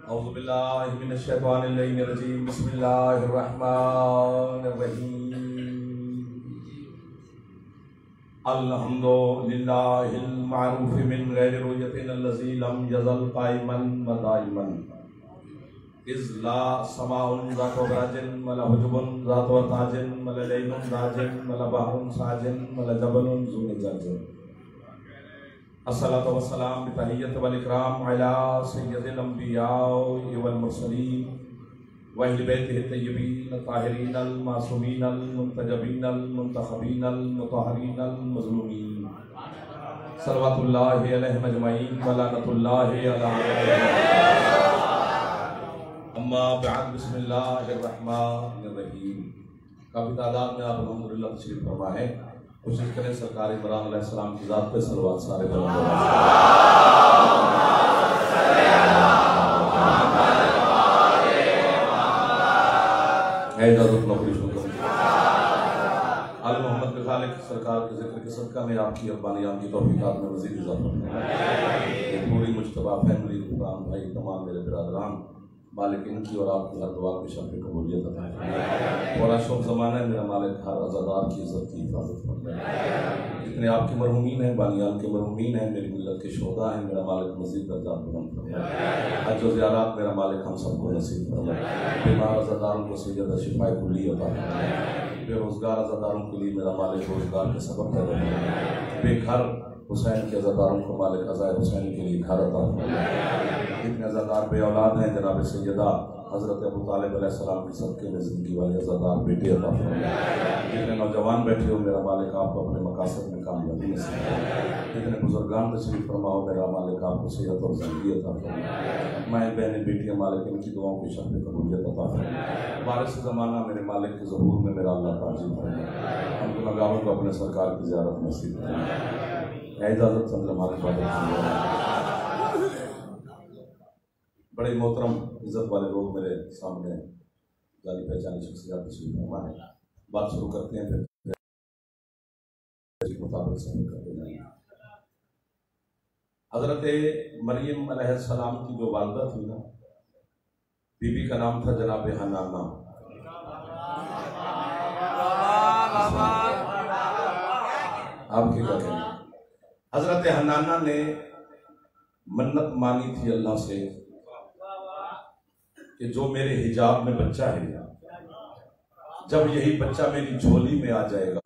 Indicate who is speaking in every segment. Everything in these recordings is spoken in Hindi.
Speaker 1: औज़ुबिल्लाहि मिनश्शैतानिर्रजीम बिस्मिल्लाहिर्रहमानिर्रहीम अल्हम्दुलिल्लाहिल मारूफ़ि मिन गैरि रुयतिन अल्लज़ी लम यज़ल क़ाइमन व दाइमन इज़ ला समाउन ज़ातु बराजिन वला हुजुबुन ज़ातु ताजिन वला लैलुन दाजिन वला बहरुन साजिन वला जबलुन ज़ुन जर्जिन अस्सलातु वस्सलाम बितहिय्यत वल इकराम अला सय्यदिल अंबिया वल मुरसलीन व अहले बैतिहि तय्यबीन ताहिरीन अल मासूमीन अल मुंतजबीन अल मुंतखबीन अल मुतहहरीन अल मज़लूमीन सल्लल्लाहु अलैहि अजमईन व लानतुल्लाहि अलैहि अम्मा बअद बिस्मिल्लाहिर्रहमानिर्रहीम। काफ़ी तादाद में आप अल्हम्दुलिल्लाह तशरीफ फरमा है। कोशिश करें सरकारी इमरान अलैहिस्सलाम की ज़ात पे सलवात सारे आल मोहम्मद के खालिक सरकार के ज़िक्र के सदका में आपकी अब्बानियान की तौफीक़ात में मज़ीद इज़ाफ़ा फरमाएं। पूरी मुज्तबा फैमिली कुरान भाई तमाम मेरे बिरादरान मालिक इनकी और आपकी हर दुआ की शफ़ कबूलियत अता फरमाएं। पूरा शुभ ज़माना है मेरा मालिक हर अज़ादार की इज़्ज़त की हिफाज़त फरमाएं। जितने आपके मरहूमीन हैं बानियान के मरहूमीन हैं मेरी मिल्लत के शोहदा हैं मेरा मालिक मज़ीद दर्जात बुलंद फरमाएं। हज व ज़ियारत मेरा मालिक हम सबको नसीब फरमाएं। बीमार अज़ादारों को सैयद शिफ़ाए कुल्ली अता फरमाएं। बेरोज़गार अज़ादारों के लिए मेरा मालिक रोज़गार के सबब पैदा फरमाएं। बेघर हुसैन के अज़ादारों को मालिक अज़ाए हुसैन के लिए घर अता फरमाएं। जितने अज़ादार बे औलाद हैं जनाब सैयदा हज़रत अबू तालिब अलैहिस्सलाम की सबके में ज़िंदगी वाले अज़ादार बेटे अता फरमाएं। जितने नौजवान बैठे हो मेरा मालिक आपको अपने मकासद में कामयाबी नसीब फरमाएं। जितने बुजुर्गान तशरीफ़ फरमा हो मेरा मालिक आपको सेहत और ज़िंदगी अता फरमाएं। माएँ बहनें बेटियाँ मालिक इनकी दुआओं की शफ़ कबूलियत अता फरमाएं। वारिस ज़माना मेरे मालिक के ज़हूर में मेरा अल्लाह ताज़िम फरमाएं। हम गुनहगारों को अपने सरकार की ज़ियारत नसीब फरमाएं। इजाज़त समझ हमारे वाले बड़े मोहतरम इज़्ज़त वाले लोग मेरे सामने जानी पहचानी शख्सियत तशरीफ़ फरमा है। बात शुरू करते हैं फिर मुताबिक सफ़र करते जाएंगे। हज़रत मरियम अलैहिस्सलाम की जो वालिदा थी ना बीबी का नाम था जनाब हन्नाना। आपके क्या कहना? हज़रत हन्नाना ने मन्नत मांगी थी अल्लाह से कि जो मेरे हिजाब में बच्चा है जब यही बच्चा मेरी झोली में आ जाएगा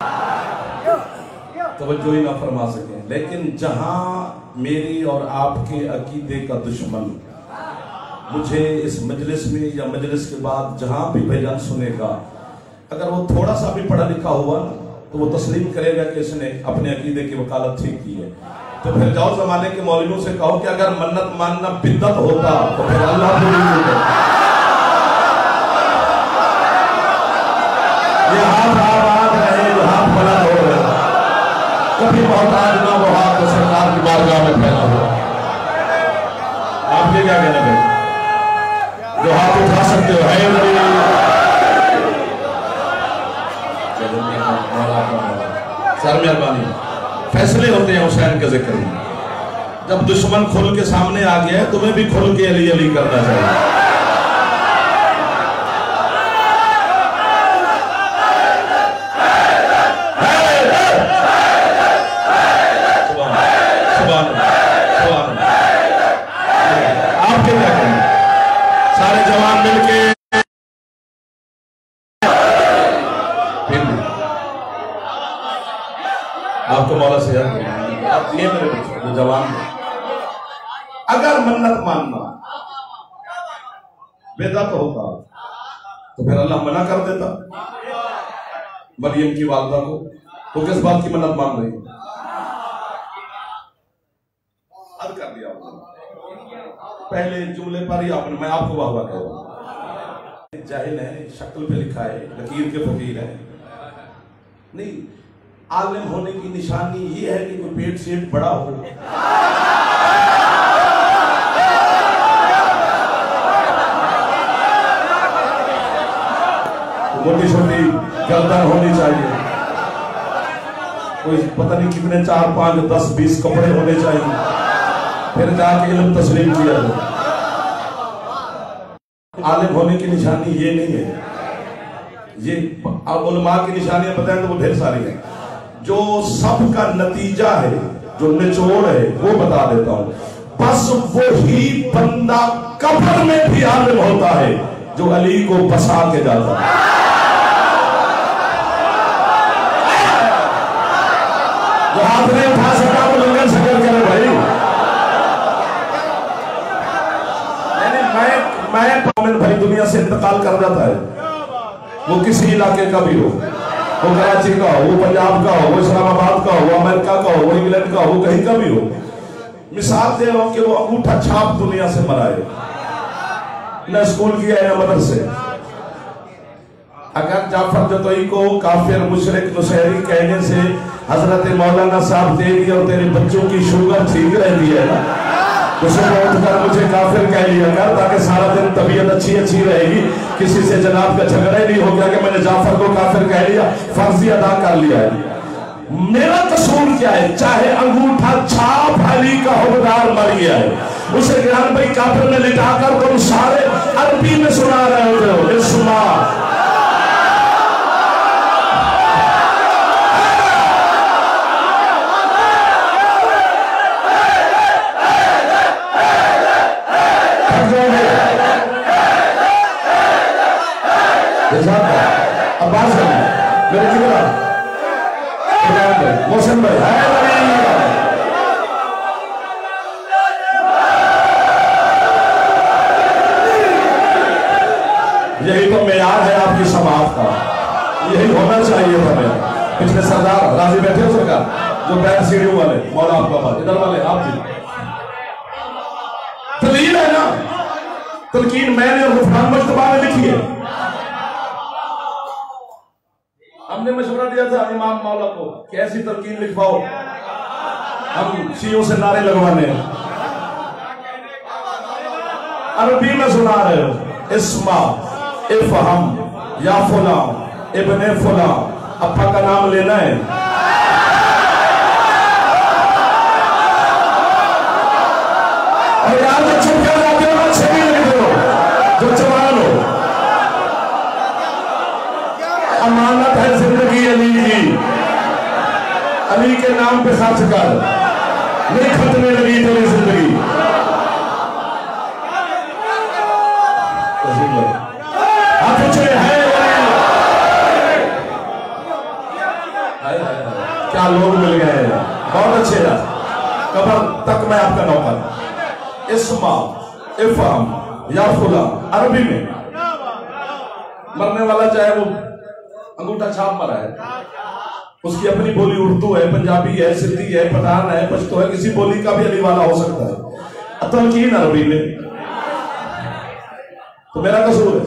Speaker 1: तवज्जो ही ना फरमा सके। लेकिन जहां मेरी और आपके अकीदे का दुश्मन मुझे इस मजलिस में या मजलिस के बाद जहां भी बयान सुनेगा अगर वो थोड़ा सा भी पढ़ा लिखा हुआ ना तो वो तस्लीम करेगा कि इसने अपने अकीदे की वकालत ठीक की है। तो फिर जाओ जमाने के मौलवियों से कहो कि अगर मन्नत मानना बिद्दत होता तो फिर अल्लाह ये हाथ आबाद रहे जो हाथ बड़ा हो रहे कभी मोहताज ना वो हाथ तो सरकार की बारगाह में फैला हो। आपके क्या कहना है? जो हाथ उठा सकते हो है सर मेहरबानी। फैसले होते हैं हुसैन के जिक्र में। जब दुश्मन खुल के सामने आ गया है तुम्हें भी खुल के अली अली करना चाहिए। आपके क्या कहना? सारे जवान मिलके आपको मौला से याद आप दिए मेरे बच्चे जो जवान अगर मन्नत मानना बेदात होता तो फिर अल्लाह मना कर देता मरियम की वालिदा को। तो किस बात की मन्नत मान रही? हद कर दिया पहले जुमले पर ही आपने मैं आपको वाह वाह कह रहा हूं। जाहिल है शक्ल पे लिखा है लकीर के फकीर है नहीं। आलिम होने की निशानी ये है कि कोई पेट सेट बड़ा हो मोटी छोटी गर्दन होनी चाहिए कोई पता नहीं कितने 4 5 10 20 कपड़े होने चाहिए फिर जाके इल्म तस्लीम किया जाए। आलिम होने की निशानी ये नहीं है, ये उलमा की निशानियां बताएं तो वो ढेर सारी हैं। जो सबका नतीजा है, जो निचोड़ है, वो बता देता हूं। बस वही बंदा कब्र में भी आलिम होता है जो अली को बसा के जाता है। जो हाथ नहीं उठा सका वो लंगर शकर करे भाई। मैं भाई दुनिया से इंतकाल कर जाता है, वो किसी इलाके का भी हो, वो कराची का हो, वो पंजाब का हो, वो इस्लामाबाद का हो, वो अमेरिका का हो, वो इंग्लैंड का हो, वो कहीं का भी हो। मिसाल दे रहा हूं कि वो अंगूठा छाप दुनिया से मराए, न स्कूल किया है न मदरसे। अगर जाफर जतोई को काफिर मुशरिक नुसैरी कहने से हजरत मौलाना साहब दे दिया और तेरे बच्चों की शुगर ठीक रहती है ना, तो सुबह उठकर मुझे काफिर कह लिया कर, ताकि सारा दिन तबीयत अच्छी रहेगी, किसी से जनाब का झगड़ा ही नहीं हो गया कि मैंने जाफर को काफिर कह लिया, फर्जी अदा कर लिया है। मेरा कसूर क्या है? चाहे अंगूठा छाप अली का हुक्मदार मर गया है, उसे ज्ञान भाई काफिर में लिटाकर तुम सारे अरबी में सुना रहे होते हो। इस्मा अब्बास मेरे जिगरा मौसम भाई यही तो मेयार है आपकी समाज का, यही होना चाहिए था। मेरा पिछले सरदार राजी बैठे हो सरकार, जो बैठ सीढ़ियों वाले मौला आपका बात, इधर वाले आप भी दलील है ना, तलकीन मैंने और गुफरान मुश्तबा ने लिखी है। हमने मशवरा दिया था इमाम मौला को कि ऐसी तलकीन लिखवाओ, हम शियों से नारे लगवाने हैं। अरबी में सुना रहे हो, इस्मा इफ़हम या फुला इब्ने फुला, अप्पा का नाम लेना है। और यार जो चुप कर जाते हो अच्छे भी लिख दो, जो जवान हो। अमानत है जिंदगी अली की, अली के नाम पे खर्च कर, नहीं खतने लगी तेरी जिंदगी। आप पूछे है क्या लोग मिल गए, बहुत अच्छे हैं। कबर तक मैं आपका नौकर। इस्मा इफ़हम या फुला, अरबी में मरने वाला चाहे वो अंगूठा छाप मरा है, उसकी अपनी बोली उर्दू है, पंजाबी है, सिंधी है, पठान है, पश्तो है, किसी बोली का भी अली वाला हो सकता है। तलकीन अरबी में, तो मेरा कसूर है?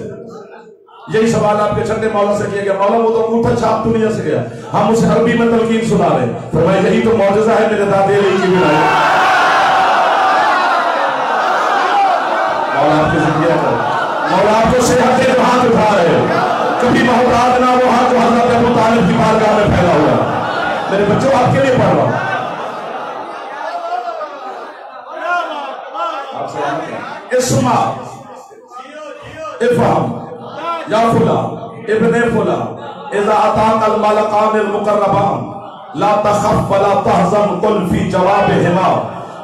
Speaker 1: यही सवाल आपके छठे मौला से किया गया, मौला वो तो अंगूठा छाप दुनिया से गया, हम उसे अरबी में तलकीन सुना रहे। फरमाया यही तो मौजज़ा है मेरे दादे अली की बिनाई। मौला आपकी जिंदगी है, मौला आपको सेहत के हाथ उठा रहे हो, कभी मोहताज ना वो हाथ जो हज़रत अबू तालिब की बारगाह में फैला हुआ। मेरे बच्चों आपके लिए पढ़ रहा हूं। इस्मा इफ़हम या फुला इब्ने फुला इज़ा अताकल मलकानिल मुकर्रबान ला तखफ वला तहज़न कुल फी जवाबिहिमा।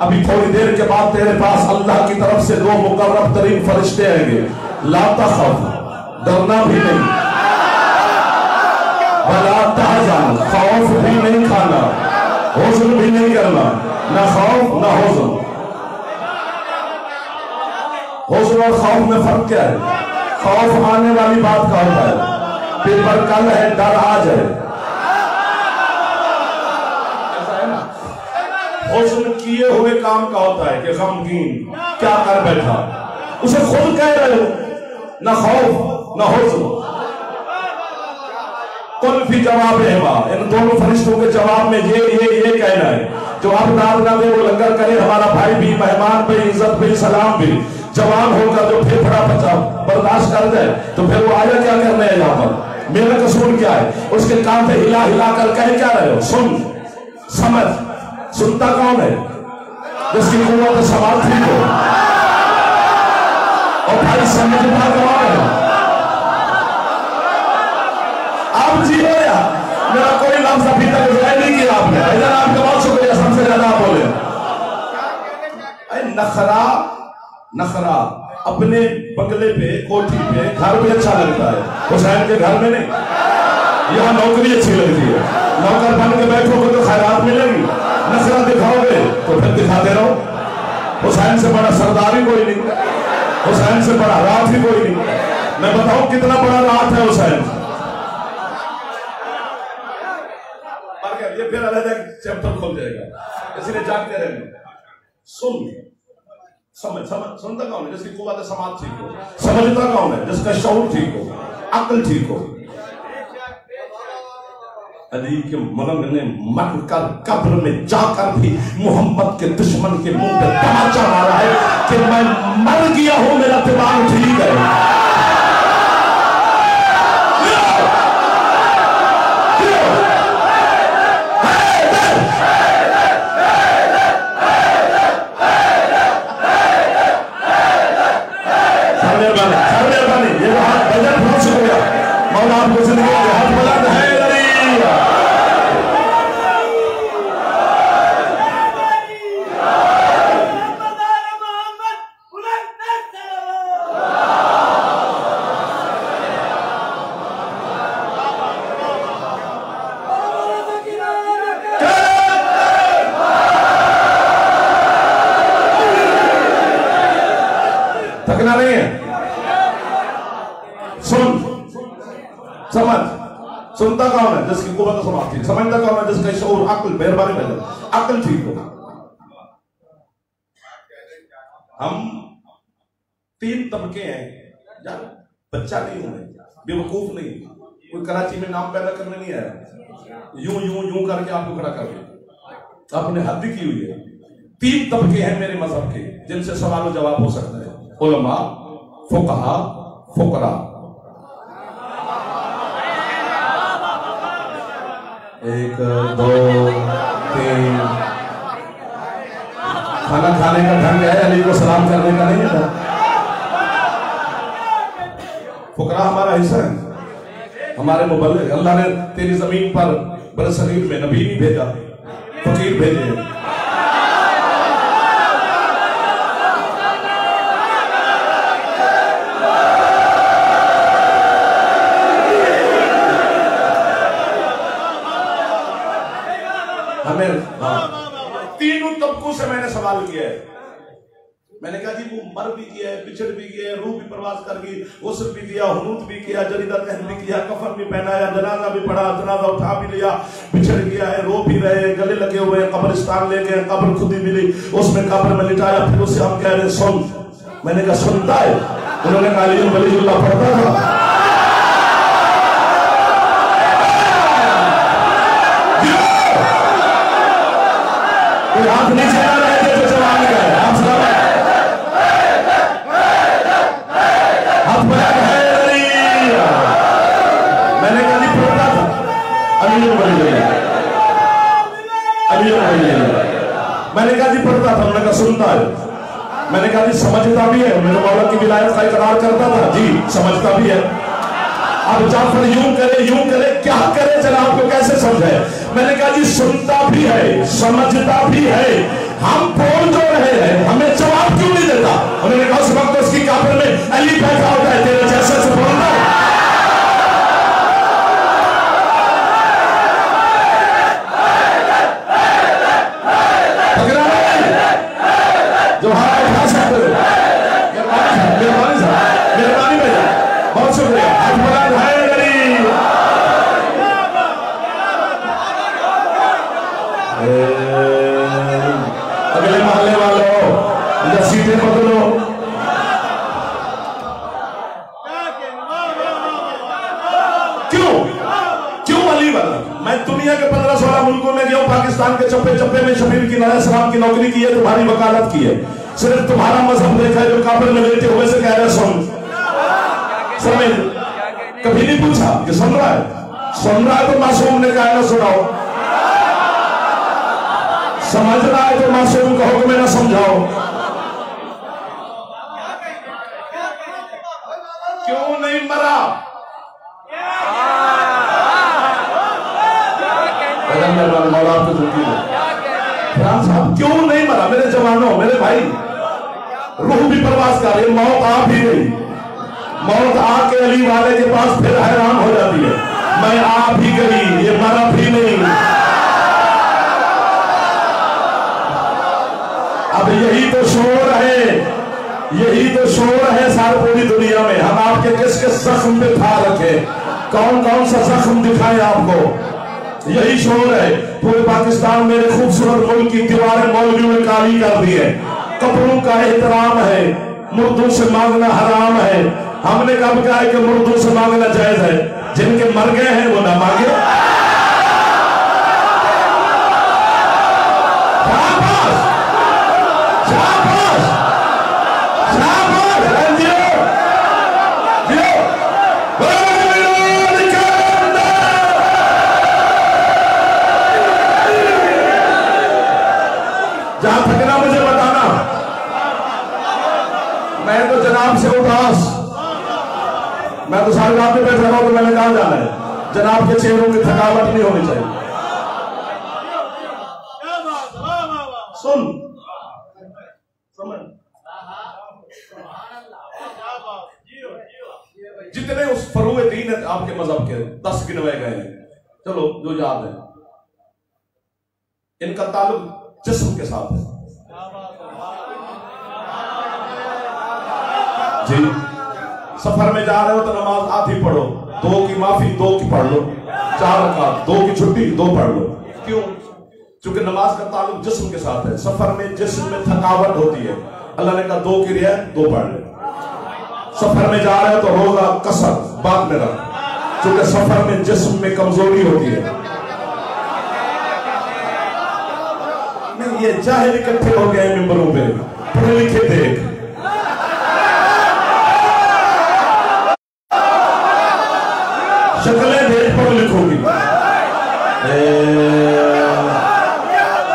Speaker 1: अभी थोड़ी देर के बाद तेरे पास अल्लाह की तरफ से दो मुकर्रब तरीन फरिश्ते आएंगे। ला तखफ, डरना भी नहीं, वला तहज़न, खौफ भी नहीं खाना, हुज़्न भी नहीं करना, ना खौफ ना हुज़्न। हुज़्न और खौफ में फर्क क्या है? खौफ आने वाली बात का होता है, पेपर कल है, डर आज है, ऐसा है ना। हुज़्न किए हुए काम का होता है कि गमगीन क्या कर बैठा, उसे खुद कह रहे हो, ना खौफ ना हुज़्न। कुल फी जवाबिहिमा, इन दोनों फरिश्तों के जवाब में ये कहना है, जो आप दाद ना दे वो लंगर करे, हमारा भाई भी, मेहमान भी, इज्जत भी, सलाम भी। जवान होकर जो फेफड़ा बर्दाश्त कर दे तो फिर वो आया क्या करने है यहाँ पर? मेरा कसूर क्या है? उसके कान पे हिला हिला कर कह क्या रहे हो? सुन, समझ। सुनता कौन है? जिसकी कुव्वत सवाल थी हो। और भाई समझदार कौन है? आप जियो या मेरा कोई लफ्ज अभी तक जाहिर नहीं किया आपने। इधर आपका बहुत शुक्रिया, सबसे ज्यादा आप बोले। नखरा नखरा अपने बंगले पे, कोठी पे, घर पे अच्छा लगता है, हुसैन के घर में नहीं। यहाँ नौकरी अच्छी लगती है, नौकर बन के बैठोगे तो खैरात मिलेगी। नखरा दिखाओगे तो फिर दिखाते रहो। हुसैन से बड़ा सरदार ही कोई नहीं, हुसैन से बड़ा रात ही कोई नहीं। मैं बताऊं कितना बड़ा रात है हुसैन। ये फिर अलग चैप्टर खोल जाएगा, इसलिए जागते रहने। सुन समझ सुनता कौन है? जिसकी कुव्वत समाज ठीक हो। समझता कौन है? जिसका शऊर ठीक हो, अक्ल ठीक हो। अली के मलंग ने मर कर कब्र में जाकर भी मोहम्मद के दुश्मन के मुंह पे तमाचा मारा है कि मैं मर गया हूं, मेरा दिमाग ठीक है। मौला आपको जिंदगी के हाथ बुलंद है। थकना नहीं है। सुन समझ, सुनता कौन है? जिसकी कुव्वत समाज ठीक। समझता कौन है? जिसका शऊर अक्ल, मेहरबानी में अक्ल ठीक हो। हम तीन तबके हैं। बच्चा नहीं हूं मैं, बेवकूफ नहीं, कोई कराची में नाम पैदा करने नहीं आया। यूं यूं यूं करके आपको खड़ा कर दिया, आपने हद भी की हुई है। तीन तबके हैं मेरे मजहब के जिनसे सवाल जवाब हो सकता है। उलमा, फुकहा, फुकरा। एक दो तीन। खाना खाने का ढंग है, अली को सलाम करने का नहीं है। फुकरा हमारा हिस्सा है, हमारे मुबल्लिग। अल्लाह ने तेरी जमीन पर बरसगीर में नबी नहीं भेजा, फकीर भेजे। तीनों तबकों से मैंने सवाल किया है। मैंने कहा जी वो मर भी किया है, पिछड़ भी गया है, रूह भी प्रवास कर गई, गुस्ल भी किया, हुनूत भी किया, जरीदा तहन भी किया, कफन भी पहनाया, जनाजा भी पढ़ा, जनाजा उठा भी लिया, पिछड़ गया है, रो भी रहे, गले लगे हुए हैं, कब्रिस्तान ले गए, कब्र खुद ही मिली, उसमें कब्र में लिटाया, फिर उसे हम कह रहे सुन। मैंने कहा सुनता है? उन्होंने कहा अली वलीउल्लाह पढ़ता था। हाथ नीचे आ रहे थे तो जवाब नहीं गए। आप हाथ बना है। मैंने कहा जी पढ़ता था, अली मैंने कहा जी पढ़ता था। उन्होंने कहा सुनता है। मैंने कहा जी समझता भी है? उन्होंने मौला की विलायत का इकरार करता था। जी समझता भी है। अब जाफर यूं करे क्या करे, जरा आपको कैसे समझे? मैंने कहा जी सुनता भी है, समझता भी है, हम बोल जो रहे हैं, हमें जवाब क्यों नहीं देता? उन्होंने कहा उस वक्त उसकी काबर में अली बैठा होता है, तेरे जैसे से बोलना। जो हाथ उठा सकते हो, मेहरबानी भैया, बहुत शुक्रिया। हाथ बुलंद है। अगले मोहल्ले वालों सीटें बदलो। क्यों अली वाला? मैं दुनिया के 15-16 मुल्कों में गया हूं, पाकिस्तान के चप्पे चप्पे में शबीर की नाया सलाम की नौकरी की है, तुम्हारी वकालत की है। सिर्फ तुम्हारा मजहब देखा है, जो काबर में लेटे हुए से कह रहे सुन। समझ कभी नहीं पूछा कि सुन रहा है? सुन रहा है तो मासूम ने कहा ना सुनाओ, समझ रहा है तो मासूम का हुक्म ना समझाओ। क्यों नहीं मरा? मौला आपको झुकी है। फरहान साहब क्यों नहीं मरा? मेरे जवानों, मेरे भाई, रूह भी प्रवास कर रही, मौत आ भी गई। मौत आके अली वाले के पास फिर हैरान हो जाती है, मैं आ भी गई, ये मरा भी नहीं। अब यही तो शोर है, यही तो शोर है सारी पूरी दुनिया में। हम आपके किस किस जख्म पे था रखे, कौन कौन सा जख्म दिखाए आपको, यही शोर है। पूरे पाकिस्तान मेरे खूबसूरत मुल्क की दीवारें मौलवियों ने काली कर दी है। कब्रों का एहतराम है, मुर्दों से मांगना हराम है। हमने कब कहा है कि मुर्दों से मांगना जायज है? जिनके मर गए हैं वो ना मांगे। शाबाश, शाबाश, शाबाश, जियो, जियो। जहां थकना मुझे बताना, मैं तो जनाब से उदास, मैं तो सारी रात में बैठा रहा हूं, तो मैंने कहा जाना है जनाब के चेहरों की थकावट नहीं होनी चाहिए। सुन समझ, जितने उस फरूए दीन है आपके मजहब के 10 गिनवे गए हैं, चलो जो याद है, इनका ताल्लुक जिस्म के साथ है जी। सफर में जा रहे हो तो नमाज आधी पढ़ो, 2 की माफी 2 की पढ़ लो, 4 रकात, 2 की छुट्टी 2 पढ़ लो। क्यों? क्योंकि नमाज का ताल्लुक जिस्म के साथ है। सफर में जिस्म में थकावट होती है, अल्लाह ने कहा 2 की रियायत 2 पढ़ ले। सफर में जा रहे हो तो रोजा कसर बाद में रख, क्योंकि सफर में जिस्म में कमजोरी होती है। नहीं, ये जाहिल इकट्ठे हो गए मिंबरों पे, पढ़े लिखे देख, शक्लें देख पढ़ लिखोगी।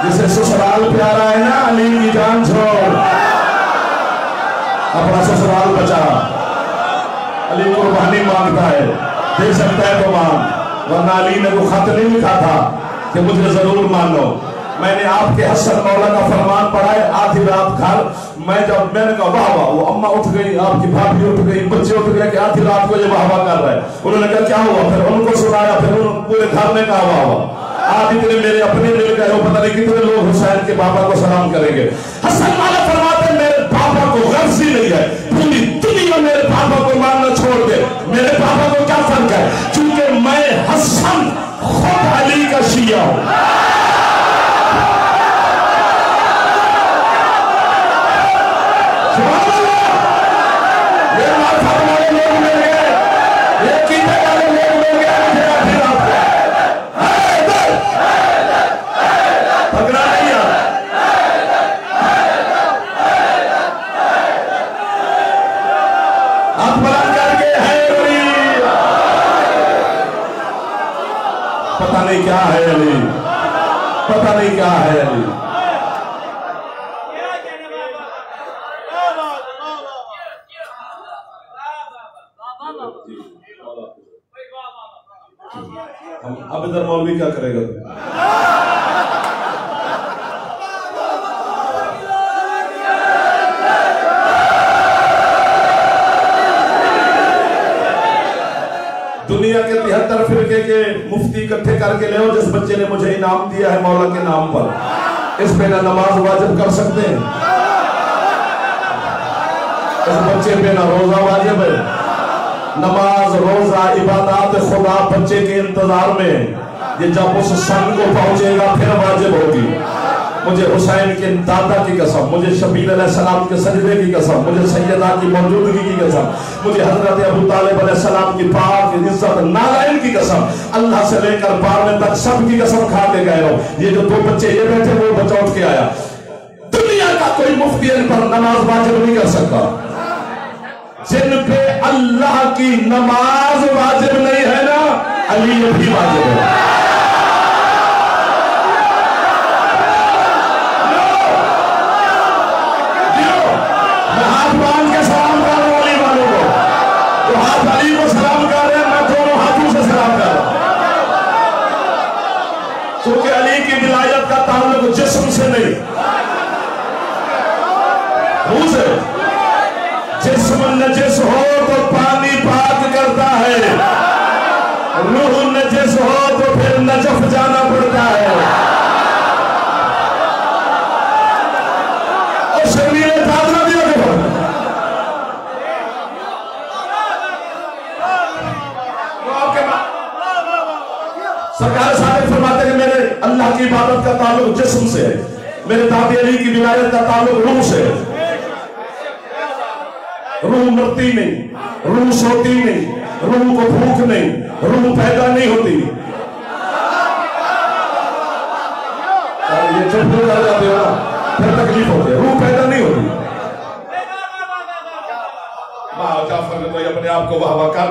Speaker 1: जिसे ससुराल प्यारा है ना, अली की जान छोड़, अपना ससुराल बचा। अली कुर्बानी मांगता है, दे सकता है तो मांग, वरना अली ने वो खत नहीं लिखा था कि मुझे जरूर मानो। मैंने आपके हसन मौला का फरमान पढ़ा है, आधी रात घर, मैंने कहा वाह वाह, वो अम्मा उठ गई, आपकी भाभी उठ गई, बच्चे उठ गए कि आधी रात को ये वाह वाह कर रहा है। उन्होंने कहा क्या हुआ? फिर उनको सुनाया, फिर पूरे घर ने कहा वाह वाह। आज इतने मेरे अपने मिल गए हो, पता नहीं कितने लोग हुसैन के पापा को सलाम करेंगे। हसन मौला फरमाते मेरे पापा को गर्ज ही नहीं है, पूरी दुनिया मेरे पापा को मानना छोड़ दे, मेरे पापा को क्या फर्क है? क्योंकि मैं हसन खुद अली का शिया हूं। पता नहीं क्या है अली, पता नहीं क्या है अली। अब इधर मौलवी क्या करेगा? दुनिया के 73 फिरके के मुफ्ती इकट्ठे करके ले आओ, जिस बच्चे ने मुझे इनाम दिया है मौला के नाम पर, इस पे ना नमाज वाजिब कर सकते हैं, इस बच्चे पे ना रोजा वाजिब है। नमाज रोजा इबादत खुदा बच्चे के इंतजार में, ये जब उस सन को पहुंचेगा फिर वाजिब होगी। मुझे हुसैन के दादा की कसम, मुझे शबीर अलैहिस्सलाम के सजदे की कसम, मुझे सैयदा की मौजूदगी की कसम, मुझे हजरत अबू तालिब अलैहिस्सलाम की पाक इज्जत नारायण की कसम, अल्लाह से लेकर बारहवें तक सब की कसम खा के गए हो। ये जो 2 बच्चे ये बैठे, वो बच्चा उठ के आया। दुनिया का कोई मुफ्ती इन पर नमाज वाजिब नहीं कर सकता। जिन पे अल्लाह की नमाज वाजिब नहीं है ना, अली भी वाजिब है। हाथ बांध के सलाम करो अली वालों को, तो नजिस हो तो पानी पाक करता है, रूह नजिस हो तो फिर नजफ जाना पड़ता है। और शर्मीले दादरा दिया देखो, सरकार सारे फरमाते हैं मेरे अल्लाह की इबादत का ताल्लुक जिस्म से है, मेरे दादी अली की विलायत का ताल्लुक रूह से है। रूह मरती नहीं, रूह सोती नहीं, रूह को भूख नहीं, रूह पैदा नहीं होती। ये चुप हो जाते हो फिर तकलीफ होती है, रूह पैदा नहीं होती। जाफर ने तो अपने आप को वाह कर,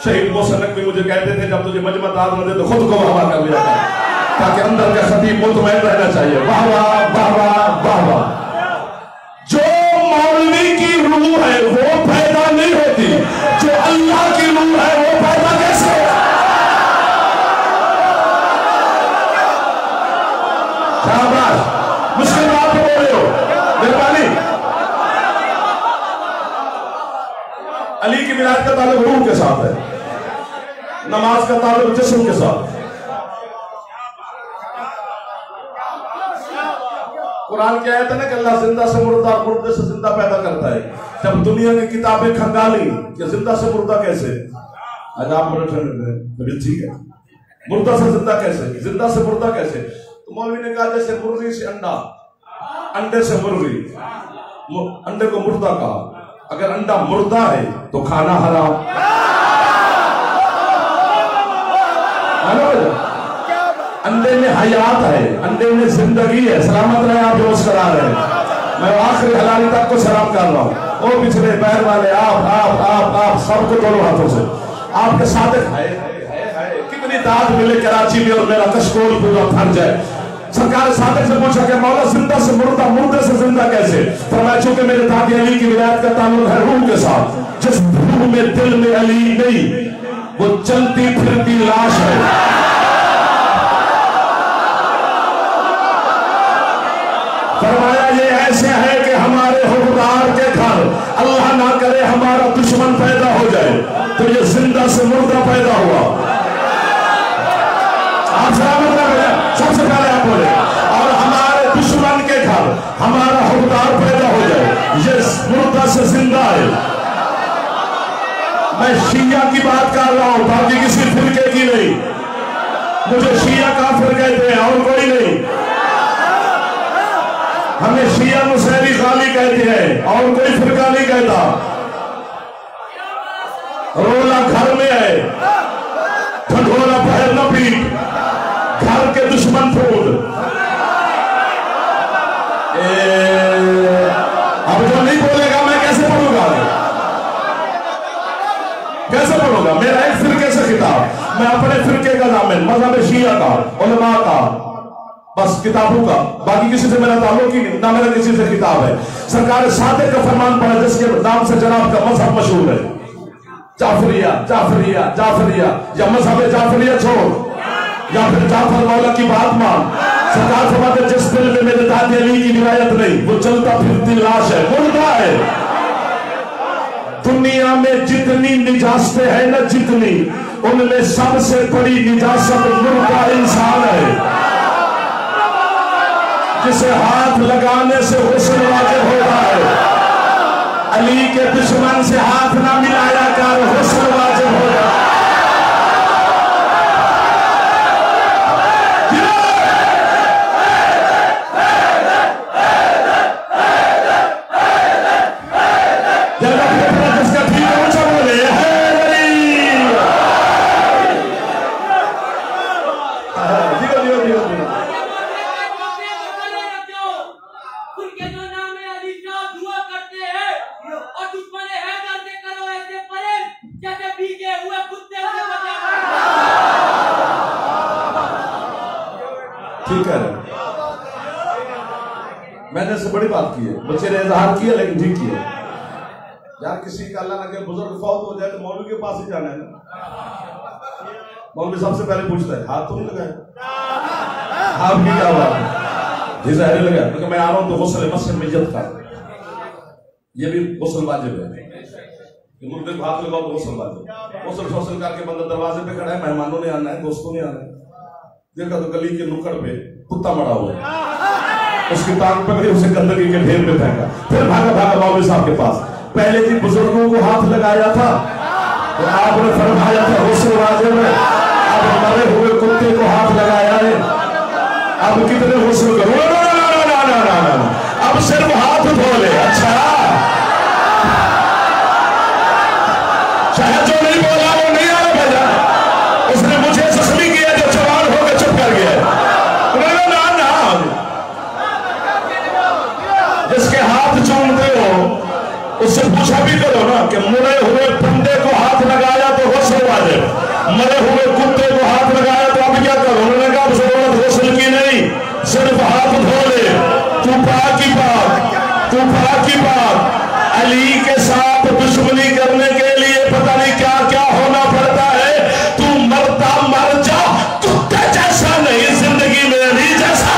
Speaker 1: शहीद मोहसिन भी मुझे कहते थे जब तुझे मजमा दाद न दे तो खुद को वाह कर लिया था, ताकि अंदर का खतीब मुतमईन रहना चाहिए। वाह वाह वाह वाह वाह वाह। जो मौलवी की रूह है वो पैदा नहीं होती, जो अल्लाह की रूह है वो पैदा कैसे हो? शाबाश, मुश्किल बात बोल रहे हो, मेहरबानी। अली की विलायत का ताल्लुक रूह के साथ है, नमाज का ताल्लुक जिस्म के साथ। कुरान क्या है ना कि अल्लाह जिंदा से मुर्दा और मुर्दे से जिंदा पैदा करता है। जब दुनिया की किताबें खंगाली कि जिंदा से मुर्दा कैसे, आज आप बोले ठीक है, मुर्दा से जिंदा कैसे, जिंदा से मुर्दा कैसे? तो मौलवी ने कहा जैसे मुर्गी से अंडा, अंडे से मुर्गी, अंडे को मुर्दा कहा। अगर अंडा मुर्दा है तो खाना हराम। अंडे में हयात है, अंडे में जिंदगी है। सलामत रहे आप जो करा रहे हैं। मैं आखिरी हलाली तक को सलाम कर रहा हूँ। वो पिछले पैर वाले आप सबको दोनों हाथों से आपके साथ है। कितनी दाद मिले कराची में और मेरा कशकोल पूरा भर जाए। सरकार सादिक से पूछा कि मौला जिंदा से मुर्दा, मुर्दे से जिंदा कैसे? फरमाया चूंकि मेरे दादी अली की विलायत का ताल्लुक है रूह के साथ। जिस रूह में दिल में अली नहीं, वो चलती फिरती लाश है। फरमाया ये ऐसे है कि हमारे हुक्मदार के घर अल्लाह ना करे हमारा दुश्मन पैदा हो जाए, तो ये जिंदा से मुर्दा पैदा हुआ। आप सलामत रहे, सबसे पहले आप बोले, और हमारे दुश्मन के घर हमारा हुक्मदार पैदा हो जाए, ये मुर्दा से जिंदा है। मैं शिया की बात कर रहा हूं, बाकी किसी फिरके की नहीं। मुझे शिया काफिर कहते हैं और कोई नहीं। हमें शिया मुसैरी खाली कहते हैं और कोई फिरका नहीं कहता। रोला घर में है, ठंडोला पैर न पीट, घर के दुश्मन फूल। अब जो नहीं बोलेगा मैं कैसे पढ़ूंगा? कैसे पढ़ूंगा? मेरा एक फिरके से खिताब, मैं अपने फिरके का नाम है, मज़हब शिया का, उलमा का, बस किताबों का, बाकी किसी से मेरा ताल्लुक ही नहीं, ना मेरा किसी से किताब है। सरकार सादिक का फरमान पड़ा जिसके नाम से जनाब का मजहब मशहूर है, जाफरिया जाफरिया जाफरिया। या मजहब जाफरिया छोड़ या फिर जाफर मौला की बात मान। सरकार फरमाते जिस दिल में मेरे दादी अली की विलायत नहीं, वो चलता फिरती लाश है, मुर्दा है। दुनिया में जितनी निजासतें हैं ना, जितनी, उनमें सबसे बड़ी निजासत मुर्दा इंसान है, जिसे हाथ लगाने से हुस्न वाजिब होता है। अली के दुश्मन से हाथ ना मिलाया कर, हुस्न वाजिब होगा। जिसका ठीक है ऊंचा बोले ठीक है। मैंने से बड़ी बात की है, बच्चे ने इजहार किया लेकिन ठीक किया। यार किसी का अल्लाह ना करे बुजुर्ग फौत हो जाए तो मौलवी के पास ही जाना है ना। मौलवी सबसे पहले पूछता है हाथ तो नहीं लगाए, आपकी क्या बात है? जी जहर लगा, मैं आ रहा हूं तो गुस्से मस्जिद में इज्जत कर। ये भी गुस्ल वाजिब है कि मुर्दे को हाथ लगाओ तो गुस्ल वाजिब। गुस्ल शोसल करके बंदा दरवाजे पे खड़ा है, मेहमानों ने आना है, दोस्तों ने आना है, देखा तो गली के नुक्कड़ पे कुत्ता मरा हुआ है, उसकी टांग पकड़ी, उसे गंदगी के ढेर में फेंका, फिर भागा भागा मौलवी साहब के पास। पहले भी बुजुर्गों को हाथ लगाया था तो आपने फरमाया था गुस्ल वाजिब है, अब मरे हुए कुत्ते को हाथ लगाया है, अब कितने गुस्ल करो? अब सिर्फ हाथ धो ले। अच्छा, शायद जो नहीं बोला वो नहीं आया भेजा, उसने मुझे जख्मी किया जो जवान होकर चुप कर गया। ना जिसके हाथ चूमते हो उससे पूछा भी करो ना कि मरे हुए बंदे को हाथ लगाया तो गुस्ल वाजिब, मरे हुए कुत्ते को हाथ लगाया तो अब क्या करो? उन्होंने कहा जरूरत गुस्ल की नहीं, सिर्फ हाथ धो ले। तू पाक की बात अली के साथ दुश्मनी करने के लिए पता नहीं क्या क्या होना पड़ता है। तू मरता मर जा, कुत्ते जैसा नहीं, जिंदगी में अली जैसा।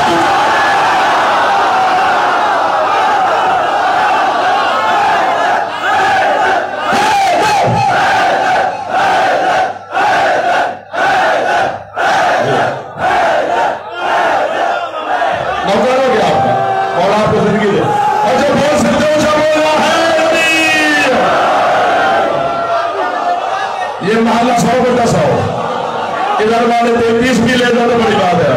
Speaker 1: नौकर हो गया आपका और आपको जिंदगी दे, और जो बोल सकते हो जो बोलना है। ये महल्ला 100 बटा 100, इधर वाले 33 भी ले जाओ तो बड़ी बात है।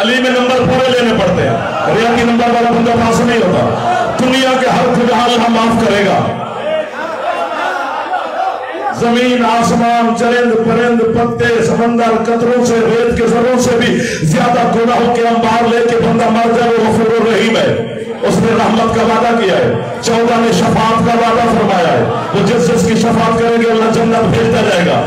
Speaker 1: अली में नंबर पूरे लेने पड़ते हैं, रिया की नंबर वाला बंदा पास नहीं होता। दुनिया के हर खुदा अल्लाह माफ करेगा। जमीन आसमान चरिंद परिंद पत्ते समंदर कतरों से रेत के जरों से भी ज्यादा गुनाहों के अंबार लेके बंदा मर जाए, वो गफूर रहीम है। उसने रहमत का वादा किया है, 14 ने शफाअत का वादा फरमाया है, वो जिस जिसकी शफाअत करेंगे अल्लाह जन्नत भेजता जाएगा।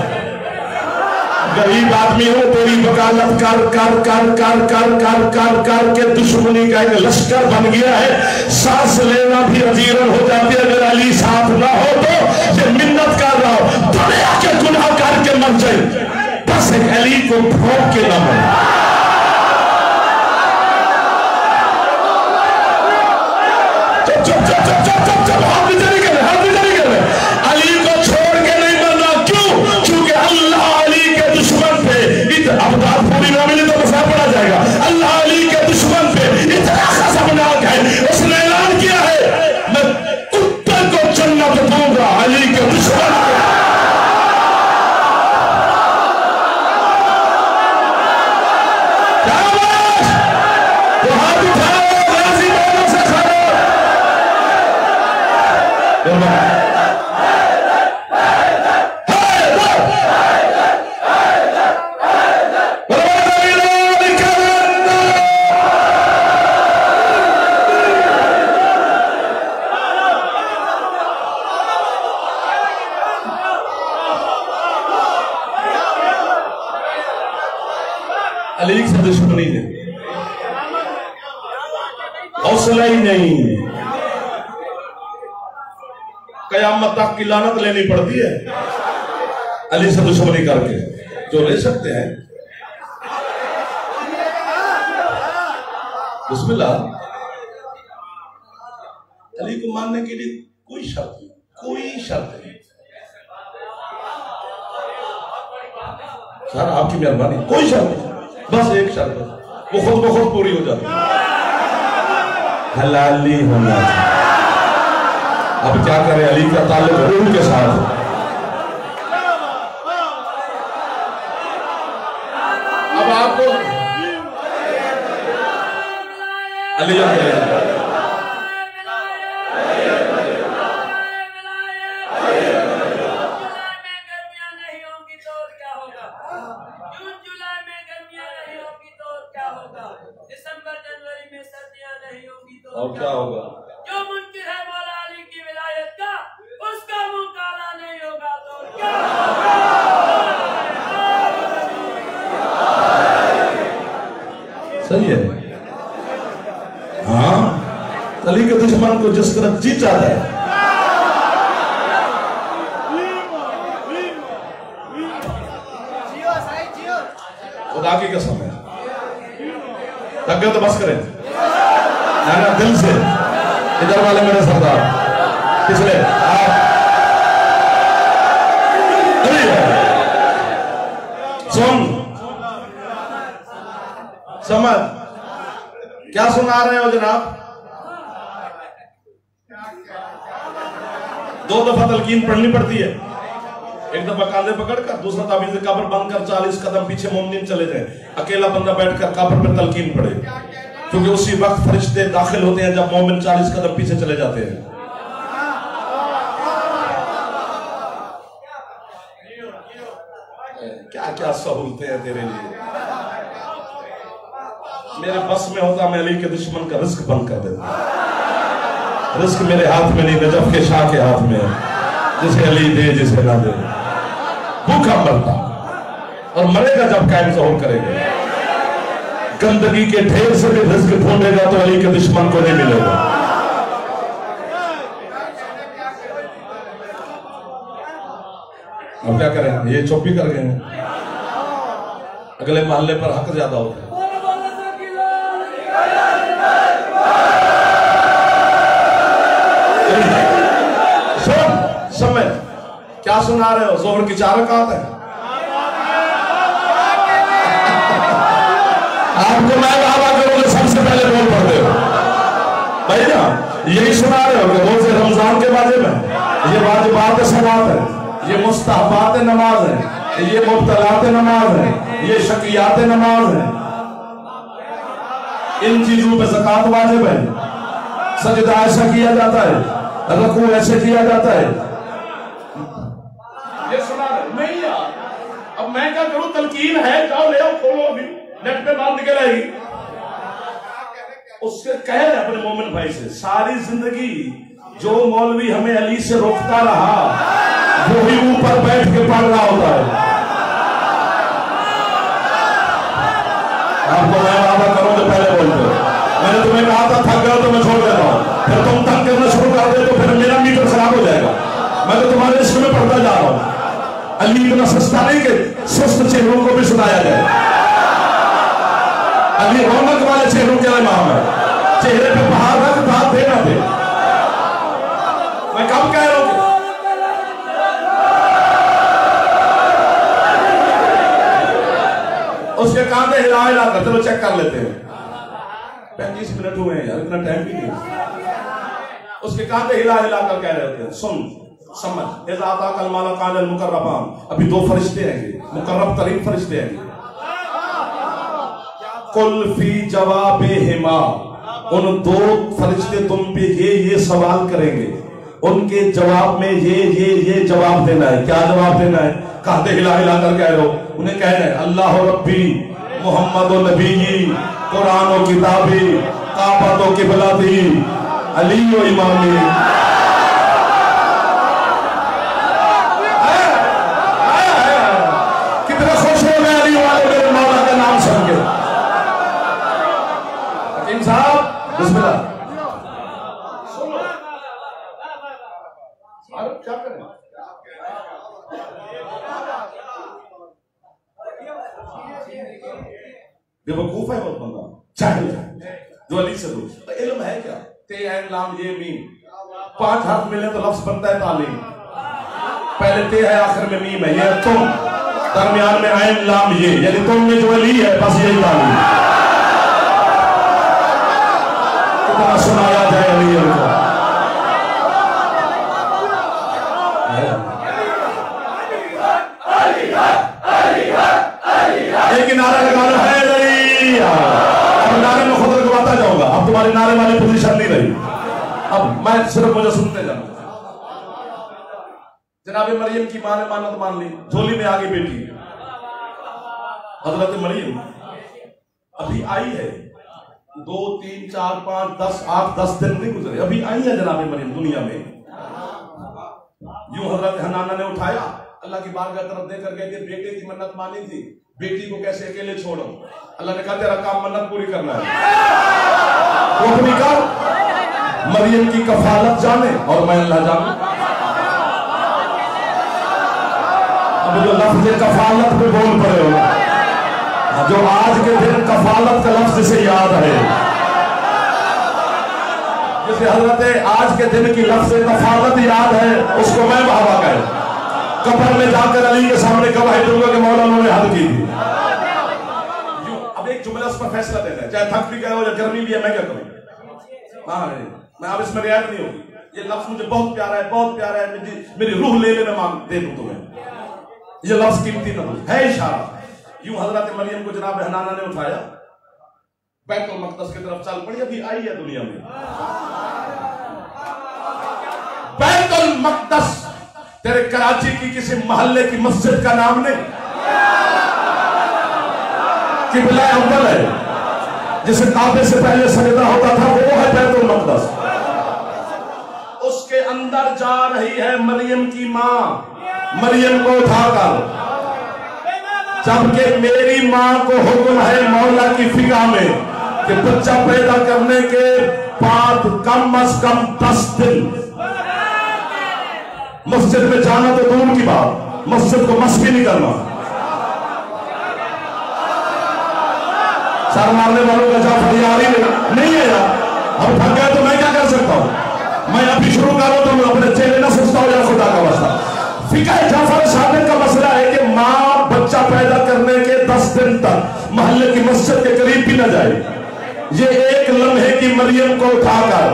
Speaker 1: गरीब आदमी हो, तेरी वकालत कर कर कर कर कर कर कर कर के दुश्मनी का एक लश्कर बन गया है, सांस लेना भी अजीरन हो जाती है। अगर अली साथ ना हो तो ये मिन्नत कर रहा हो, दुनिया के गुनाह करके मर जाए, बस एक अली को भोग के ना मरे। अली को छोड़ के नहीं मरना। क्यों? क्योंकि अल्लाह अली के दुश्मन पे अवतार पूरी ना मिली तो मसा पड़ा जाएगा। अल्लाह अली के दुश्मन पे इतना खतरनाक है, उसने ऐलान किया है मैं कुत्ते को जन्नत दूंगा अली के दुश्मन को। अली से दुश्मनी है, हौसला ही नहीं, कयामत तक की लानत लेनी पड़ती है अली से दुश्मनी करके। जो ले सकते हैं बिस्मिल्लाह। अली को मानने के लिए कोई शर्त नहीं, कोई शर्त नहीं। सर आपकी मेहरबानी, कोई शर्त नहीं, बस एक शर्त है, वो खुद ब खुद पूरी हो जाती है, हलाली होना चाहिए। अब क्या करें, अली का ताल्लुक रूह के साथ। अब आपको अली और क्या होगा?
Speaker 2: जो मुनकिर है मौला अली की विलायत का, उसका मुंह काला नहीं होगा तो क्या होगा?
Speaker 1: सही है। हाँ, अली के दुश्मन को जिस तरह जी चाहता है, खुदा की कसम है, तक तो बस करें ना दिल से। इधर वाले मेरे सरदार पिछले सुन समझ क्या सुना रहे हो जनाब? 2 दफा तलकीन पढ़नी पड़ती है। एक दफा कांधे पकड़कर, दूसरा ताबीज़ कब्र बंद कर 40 कदम पीछे मोमिन चले जाए, अकेला बंदा बैठकर कब्र पर तलकीन पढ़े, क्योंकि उसी वक्त फरिश्ते दाखिल होते हैं जब मोमिन 40 कदम पीछे चले जाते हैं। क्या क्या सहूलतें हैं तेरे लिए। मेरे बस में होता मैं अली के दुश्मन का रिस्क बंद कर देता। रिस्क मेरे हाथ में नहीं, नजफ के शाह के हाथ में है। जिसे अली दे जिसे ना दे, भूखा मरता और मरेगा जब कायम ज़ोहर करेगा। गंदगी के ढेर से भी रिस्क ढूंढेगा तो अली के दुश्मन को नहीं मिलेगा। अब क्या करें, ये चुप ही कर गए हैं। अगले मोहल्ले पर हक ज्यादा होता है। समय क्या सुना रहे हो? जोहर की 4 रकात है। आपको मैं वादा करूंगा सबसे पहले बोल पड़ते हो भाई ना, यही सुना रहे हो कि रोजे रमजान के वाजिब है, ये वाजिबात सलात है, ये मुस्तहबात नमाज है, ये मुब्तलात नमाज है, ये शकियात नमाज है। इन चीजों पे ज़कात वाजिब है। सजदा ऐसा किया जाता है, रकू ऐसे किया जाता है। ये सुना नहीं यार, अब मैं क्या करूं? तलकीन है, जाओ ले आओ, खोलो, अभी नेट पे बात निकल आएगी। उससे कह रहे अपने मोमिन भाई से, सारी जिंदगी जो मौलवी हमें अली से रोकता रहा वो ही ऊपर बैठ के पढ़ रहा होता है। आपको मैं वादा करूं तो पहले बोलते हो, मैंने तुम्हें कहा था थक गए तो मैं छोड़ देता हूं, फिर तुम तंग करना शुरू कर दे तो फिर मेरा मीटर खराब हो जाएगा। मैं तो तुम्हारे इश्क में पढ़ता जा रहा हूं। अली इतना सस्ता नहीं कि सुस्त चेहरों को भी सुनाया जाए। अली रौनक वाले चेहरों के इमाम है। चेहरे पे बाहर रख, बात दे ना दे। मैं कब कह रहा हूं? उसके कांधे हिला हिला कर, चलो चेक कर लेते हैं। 35 मिनट हुए हैं यार, इतना टाइम भी नहीं। उसके कांधे हिला हिला कर कह रहे होते हैं, सुन समझ, इज़ाता कल माला कानल मुकर्रबान, अभी 2 फरिश्ते आएंगे, मुकर्रब तरीन फरिश्ते आएंगे। कुल फी जवाबे हिमा, उन 2 फरिश्ते तुम पे ये सवाल करेंगे, उनके जवाब में ये जवाब देना है। क्या जवाब देना है? कांधे हिला हिला कर कह रहे हो। उन्हें कहना है अल्लाह रब्बी मोहम्मद नबी कुरान व किताबी काबा तो किबलाती अली व इमामी। कितने खुश हो गए अली वाले मेरे मौला का नाम सुन के। हकीम साहब बिस्मिल्लाह। सुनो क्या करें? बेवकूफ है बहुत बंदा, जाहिल है जो अली से दूर। इल्म है क्या? ते ऐन लाम ये मीम, 5 हर्फ मिले तो लफ्ज बनता है तालीम। पहले ते है, आखिर में मीम है, ये तुम, दरमियान में ऐन लाम ये, यानी तुम में जो अली है बस यही तालीम। कितना सुनाया जाए अली को। एक नारा लगा लो है अली। अब नारे में खुद लगवाता जाऊंगा, अब तुम्हारे नारे वाली पोजीशन नहीं रही, अब मैं सिर्फ मुझे सुनते जाऊंगा। जनाब मरियम की मां ने मानत मान ली, झोली में आ गई बेटी। हजरत मरियम अभी आई है, 2 3 4 5 10 8 10 दिन नहीं गुजरे, अभी आई है जनाब मरियम दुनिया में। यूं हजरत हन्नाना ने उठाया, अल्लाह की बारगाह तरफ देकर गए थे, बेटे की मन्नत मानी थी, बेटी को कैसे अकेले छोड़ो। अल्लाह ने कहा तेरा काम मन्नत पूरी करना है, वो भी कर। मरियम की कफालत जाने और मैं अल्लाह जानू। अब जो लफ्ज़ कफालत पे बोल पड़े हो, जो आज के दिन कफालत का लफ्ज़ से याद है, जिसे हजरत आज के दिन की लफ्ज़ कफालत याद है, उसको मैं बाबा कहे कब्र में जाकर अली के सामने गवाही दूंगा कि मौला उन्होंने हद की थी। अब एक जुमला उस पर फैसला देना है, चाहे थक भी गए हो या गर्मी भी है, मैं क्या करूं? हाँ मैं अब इसमें रियायत नहीं होगी। ये लफ्ज मुझे बहुत प्यारा है, बहुत प्यारा है, मेरी रूह ले मैं मांग दे दूं तुम्हें। ये लफ्ज कीमती लफ्ज है, इशारा। यूं हजरत मरियम को जनाब हनाना ने उठाया, बैतुल मक़दस की तरफ चल पड़ी, अभी आई है दुनिया में। बैतुल मक़दस तेरे कराची की किसी मोहल्ले की मस्जिद का नाम नहीं, किबला अव्वल है, जिसे काबे से पहले सजदा होता था, वो है बैतुल मक़दस। उसके अंदर जा रही है मरियम की मां, मरियम को उठाकर, जबकि मेरी मां को हुक्म है मौला की फिगा में कि बच्चा पैदा करने के बाद कम अज कम 10 दिन मस्जिद में जाना तो दूर की बात, मस्जिद को मस भी नहीं करना। सर मारने वालों का जाफर यार ही नहीं है यार, अब थक गए तो मैं क्या कर सकता हूं? मैं अभी शुरू करूं तो मैं अपने चेहरे ना सोचता हूं यार, खुदा का वास्ता। फिका जाफर सादिक का मसला है कि मां बच्चा पैदा करने के 10 दिन तक मोहल्ले की मस्जिद के करीब भी न जाए। ये एक लम्हे की मरियम को उठाकर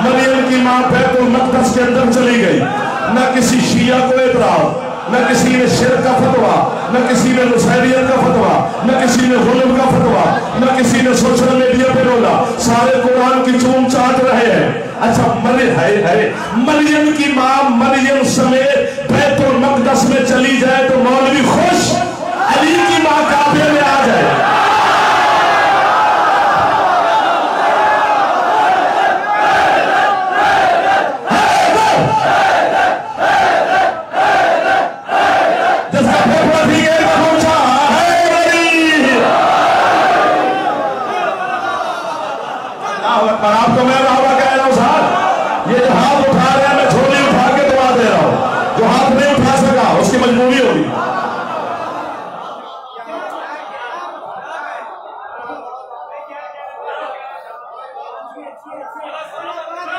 Speaker 1: मरियम की मां बैतुल मक़दस के अंदर चली गई। न किसी शिया को एतराज, न किसी ने शिरक का फतवा, न किसी ने नुसैरियत का फतवा, न किसी ने गुल्म का फतवा, न किसी ने सोशल मीडिया पे बोला, सारे कुरान की चूम चाट रहे हैं। अच्छा मरियम की मां मरियम समेत बैतुल मक़दस में चली जाए तो मौलवी खुश, अली की मां काबे में आ जाए। पर आपको मैं बाबा कह रहा हूं साहब, ये जो हाथ उठा रहे हैं मैं झोली उठा के दुआ दे रहा हूं, जो हाथ नहीं उठा सका उसकी मजबूरी होगी।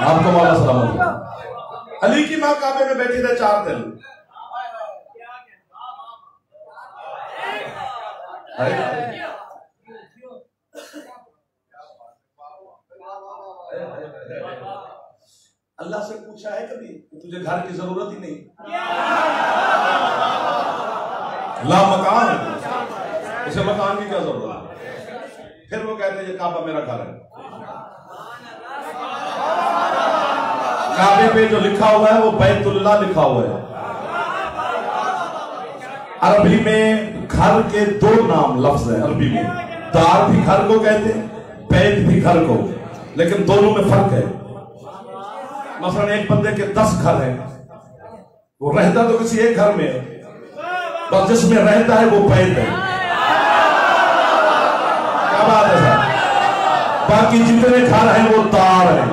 Speaker 1: आपको मौला सलामत। अली की मां काबे में बैठी थे 4 दिन। अल्लाह से पूछा है कभी कि तुझे घर की जरूरत ही नहीं, ला मकान है, उसे मकान की क्या जरूरत है? फिर वो कहते हैं ये काबा मेरा घर है। काबे पे जो लिखा हुआ है वो बैतुल्लाह लिखा हुआ है। अरबी में घर के 2 नाम लफ्ज है अरबी में, दार भी घर को कहते हैं, बैत भी घर को, लेकिन दोनों में फर्क है। मसलन एक बंदे के 10 घर हैं, वो रहता तो किसी एक घर में है, बस जिसमें रहता है वो बैत है। क्या बात है सर? बाकी जितने घर हैं वो तार हैं।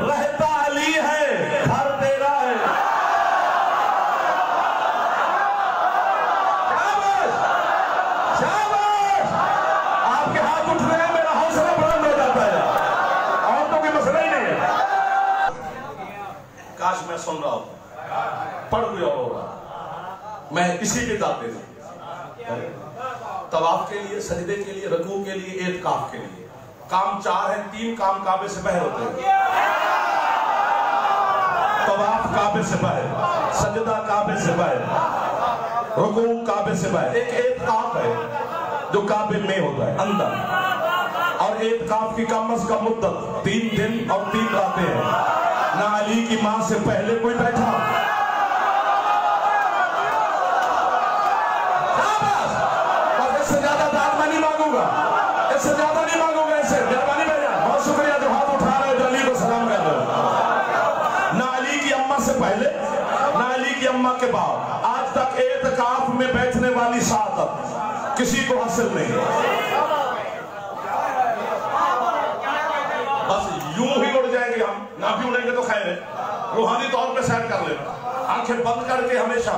Speaker 1: रहता अली है, घर तेरा है। आपके हाथ उठ रहे हैं, मेरा हौसला बुलंद हो जाता है, और तो कोई मसला ही नहीं है। काश मैं सुन रहा हूं, पढ़ कोई और होगा। मैं इसी के दाते तवाफ के लिए, सजदे के लिए, रकू के लिए, एतकाफ के लिए काम 4 हैं। 3 काम काबे से बाहर होते हैं। तवाफ काबे से बाहर, सजदा काबे से बाहर, रुकू काबे से बाहर। एक एतकाफ है जो काबे में होता है अंदर, और एतकाफ की कम अज कम मुद्दत 3 दिन और 3 रातें हैं। ना अली की मां से पहले कोई बैठा, इससे ज्यादा दाद मैं नहीं मांगूंगा, इससे ज्यादा नहीं मांगूंगा। इससे मेहरबानी भैया, बहुत शुक्रिया जो हाथ उठा रहे हो, जो अली को सलाम कर रहे हो। ना अली की अम्मा से पहले, ना अली की अम्मा के बाद, आज तक एतकाफ में बैठने वाली सादत किसी को हासिल नहीं। बस यूं ही उड़ जाएंगे हम, ना भी उड़ेंगे तो खैर है, रूहानी तौर पे सैर कर लेना। आंखें बंद करके हमेशा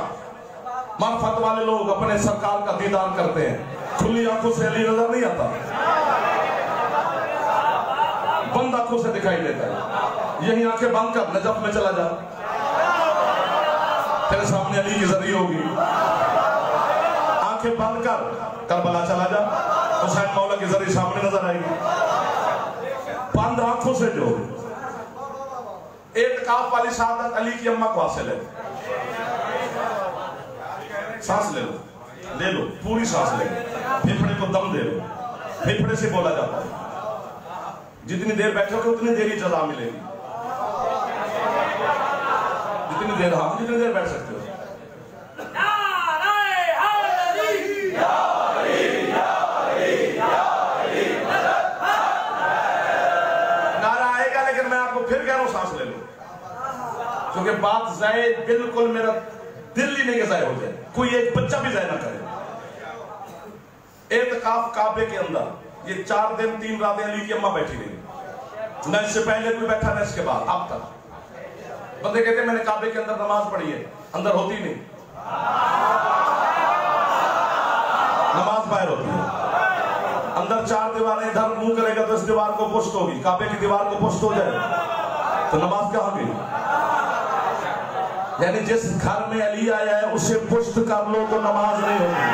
Speaker 1: मार्फत वाले लोग अपने सरकार का दीदार करते हैं, खुली आंखों से अली नजर नहीं आता। आंखों से दिखाई देता है। यही आंखें बंद कर नजफ में चला जा, तेरे सामने अली की जरी होगी। आंखें बंद कर करबला चला जा, हुसैन मौला की जरी सामने नजर आएगी। बंद आंखों से जो एतकाफ वाली शहादत अली की अम्मा को हासिल है। सांस ले लो, पूरी सांस ले लो, फेफड़े को दम दे लो। फेफड़े से बोला जाता है। जितनी देर बैठोगे उतनी देर ही जज़ा मिलेगी। जितनी देर बैठ सकते हो। नारा आएगा, लेकिन मैं आपको फिर कह रहा हूं सांस ले लो, क्योंकि बात जाए बिल्कुल मेरा दिल ही नहीं जाए हो जाए, कोई एक बच्चा भी जाए ना करे। एतकाफ काबे के अंदर ये 4 दिन 3 रातें अली की अम्मा बैठी रही, न इससे पहले कोई बैठा न इसके बाद। अब तक बंदे कहते मैंने काबे के अंदर नमाज पढ़ी है, अंदर होती नहीं, नमाज बाहर होती है। अंदर 4 दीवारें, इधर मुंह करेगा तो इस दीवार को पुष्ट होगी, काबे की दीवार को पुष्ट हो जाए तो नमाज कहां गई? यानी जिस घर में अली आया है उसे पुष्ट कर लो तो नमाज नहीं होती,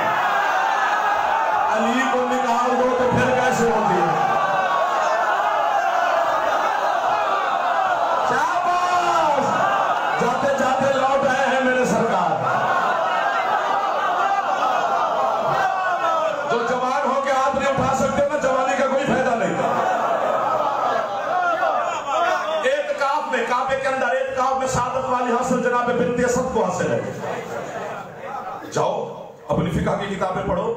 Speaker 1: अली को निकाल दो तो फिर कैसे होती है? जाते जाते लौट आए हैं मेरे सरकार। जो जवान हो के हाथ नहीं उठा सकते ना, जवानी का कोई फायदा नहीं था। एतकाफ में, काबे के अंदर एतकाफ में सादत वाली हासिल जनाब बिन्त असद को हासिल है। जाओ अपनी फिका की किताबें पढ़ो।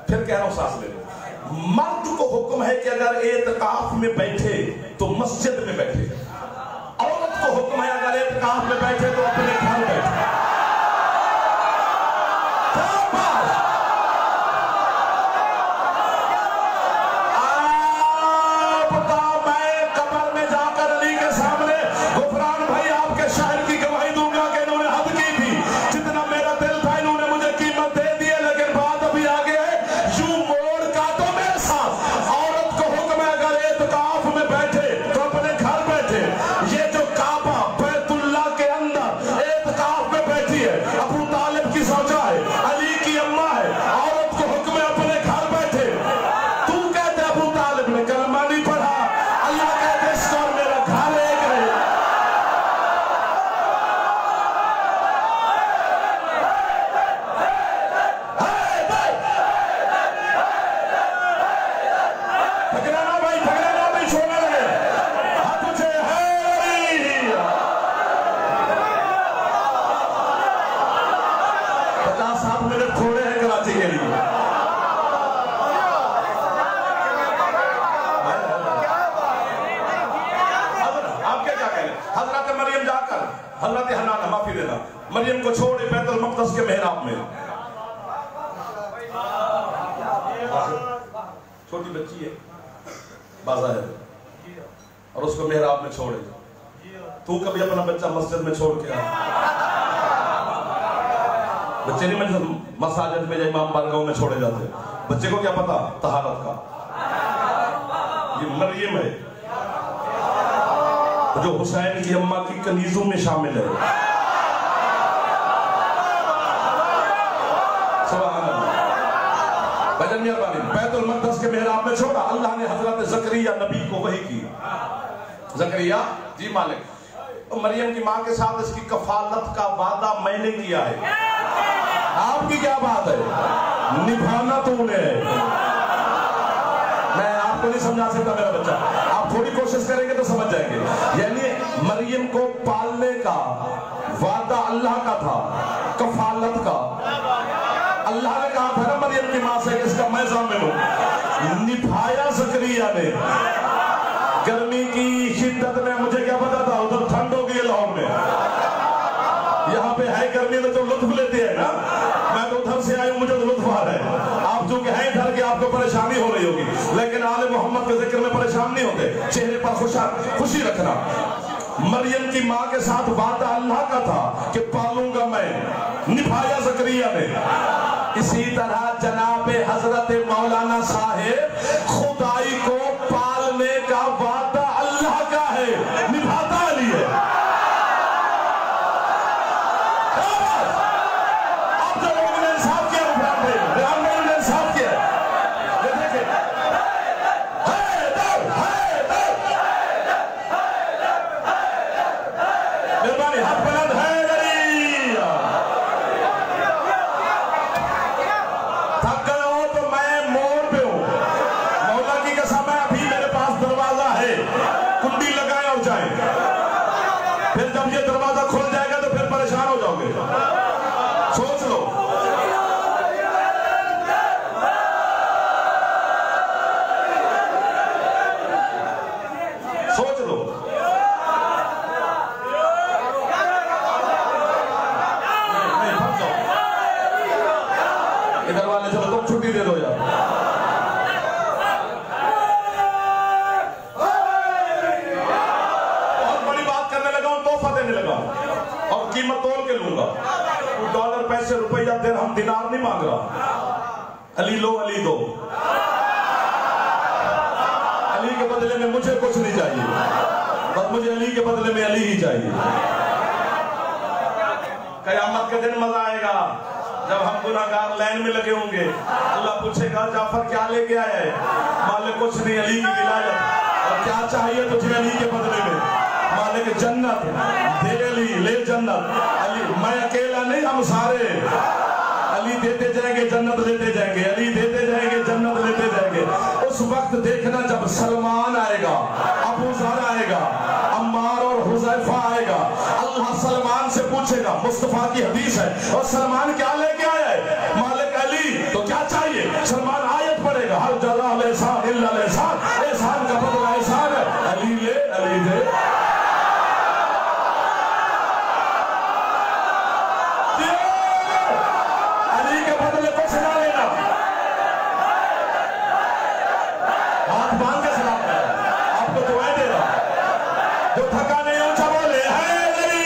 Speaker 1: फिर कह रहा हूं सांस ले लो। मर्द को हुक्म है कि अगर एतकाफ में बैठे तो मस्जिद में बैठे, औरत को हुक्म है अगर एतकाफ में बैठे तो अपने घर बैठे। मरियम को छोड़े बैतुल मक़दस के मेहराब में, छोटी बच्ची है बाज़ाहिर, और उसको मेहराब में छोड़े। तू कभी अपना बच्चा मस्जिद में छोड़ के आ? बच्चे नहीं मसाजिद में या इमाम बारगाह में छोड़े जाते। बच्चे को क्या पता तहारत का? ये मरियम है जो हुसैन की अम्मा की कनीजों में शामिल है। बैतुल मक़दस के मेहराब में छोड़ा। अल्लाह ने हजरत ज़करिया नबी को वही की। ज़करिया जी मालिक, तो मरियम की माँ के साथ इसकी कफालत का वादा मैंने किया है। आपकी क्या बात है? निभाना तूने। मैं आपको नहीं समझा सकता मेरा बच्चा, आप थोड़ी कोशिश करेंगे तो समझ जाएंगे। यानी मरियम को पालने का वादा अल्लाह का था, कफालत का। अल्लाह ने कहा था ना मरियम की मां से इसका मैं ज़ामिन हूं। निभाया ज़करिया ने। गर्मी की शिद्दत में मुझे क्या पता था उधर ठंड होगी लाहौर में, यहाँ पे है गर्मी में तो लुत्फ लेते हैं ना। मैं तो उधर से आया हूं, मुझे तो लुत्फ आ रहा है। आप जो है इधर के आपको परेशानी हो रही होगी, लेकिन आले मोहम्मद के जिक्र में परेशान नहीं होते। चेहरे पर खुशी रखना। मरियम की माँ के साथ वादा अल्लाह का था कि पालूंगा मैं। निभाया ज़करिया ने। इसी तरह जनाब हजरत मौलाना साहेब खुदाई को पैसे रुपया दिरहम दिनार नहीं मांग रहा। अली लो अली दो, अली के बदले में मुझे कुछ नहीं चाहिए, बस मुझे अली के बदले में अली ही चाहिए। कयामत के दिन मजा आएगा जब हम गुनाहगार लाइन में लगे होंगे। अल्लाह पूछेगा जाफर क्या लेके आया है? मालिक कुछ नहीं, अली की विलायत। और क्या चाहिए तुझे अली के बदले में? मालिक जन्नत दे, अली ले जन्नत। अली मैं अकेला नहीं, हम सारे। अली देते जाएंगे जन्नत लेते जाएंगे, अली देते जाएंगे जन्नत लेते जाएंगे। उस वक्त देखना जब सलमान आएगा, अबू ज़र आएगा, अम्मार और हुज़ैफा आएगा, अल्लाह सलमान से पूछेगा, मुस्तफा की हदीस है, और सलमान क्या लेके आया है? मालिक अली। तो क्या चाहिए? सलमान आयत पढ़ेगा, हर जज़ाअल एहसान इल्ला एहसान, एहसान का बदला एहसान है। अली ले अली दे। अली के बदले कुछ ना लेना। हाथ बांध के सलाम कर, आपको दुआएं दे रहा। जो थका नहीं ऊंचा बोले है अली।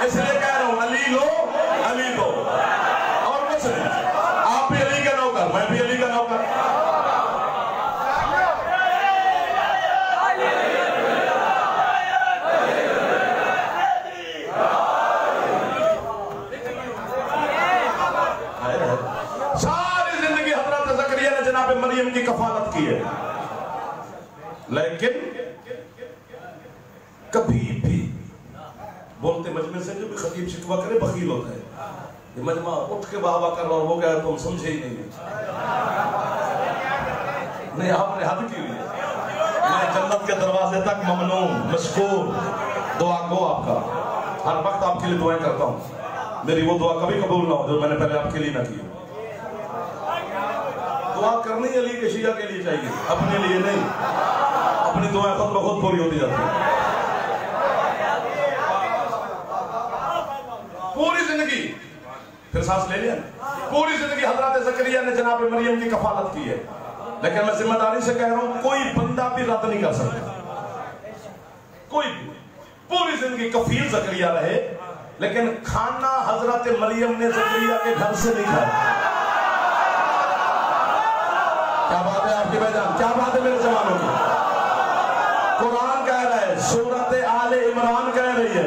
Speaker 1: इसलिए कह रहा हूं अली लो अली दो, और कुछ नहीं। आप भी अली का नौकर, मैं भी अली का नौकर। सारी जिंदगी हजरत ज़करिया ने जनाब मरियम की कफालत की है, लेकिन कभी भी बोलते मजमे से जो भी खतीब शिकवा करे बखील होता है। ये मजमा उठ के वाह कर रहा और वो क्या तुम समझे ही नहीं, आपने हद की हुई है। मैं जन्नत के दरवाजे तक ममनून मशकूर दुआ गो आपका, हर वक्त आपके लिए दुआएं करता हूँ। मेरी वो दुआ कभी कबूल ना हो जो मैंने पहले आपके लिए ना की। दुआ करनी अली के शिया के लिए चाहिए, अपने लिए नहीं। अपनी दुआएं खुद ब खुद पूरी होती जाती है। पूरी जिंदगी, फिर सांस ले लिया, पूरी जिंदगी हजरत ज़करिया ने जनाब मरियम की कफालत की है। लेकिन मैं जिम्मेदारी से कह रहा हूं, कोई बंदा भी रद्द नहीं कर सकता। कोई भी पूरी जिंदगी कफील ज़करिया रहे, लेकिन खाना हजरत मरियम ने ज़करिया के घर से नहीं खाया। क्या बात है आपकी भाईजान, क्या बात है मेरे जवानों की। कुरान कह रहा है, सूरत आले इमरान कह रही है,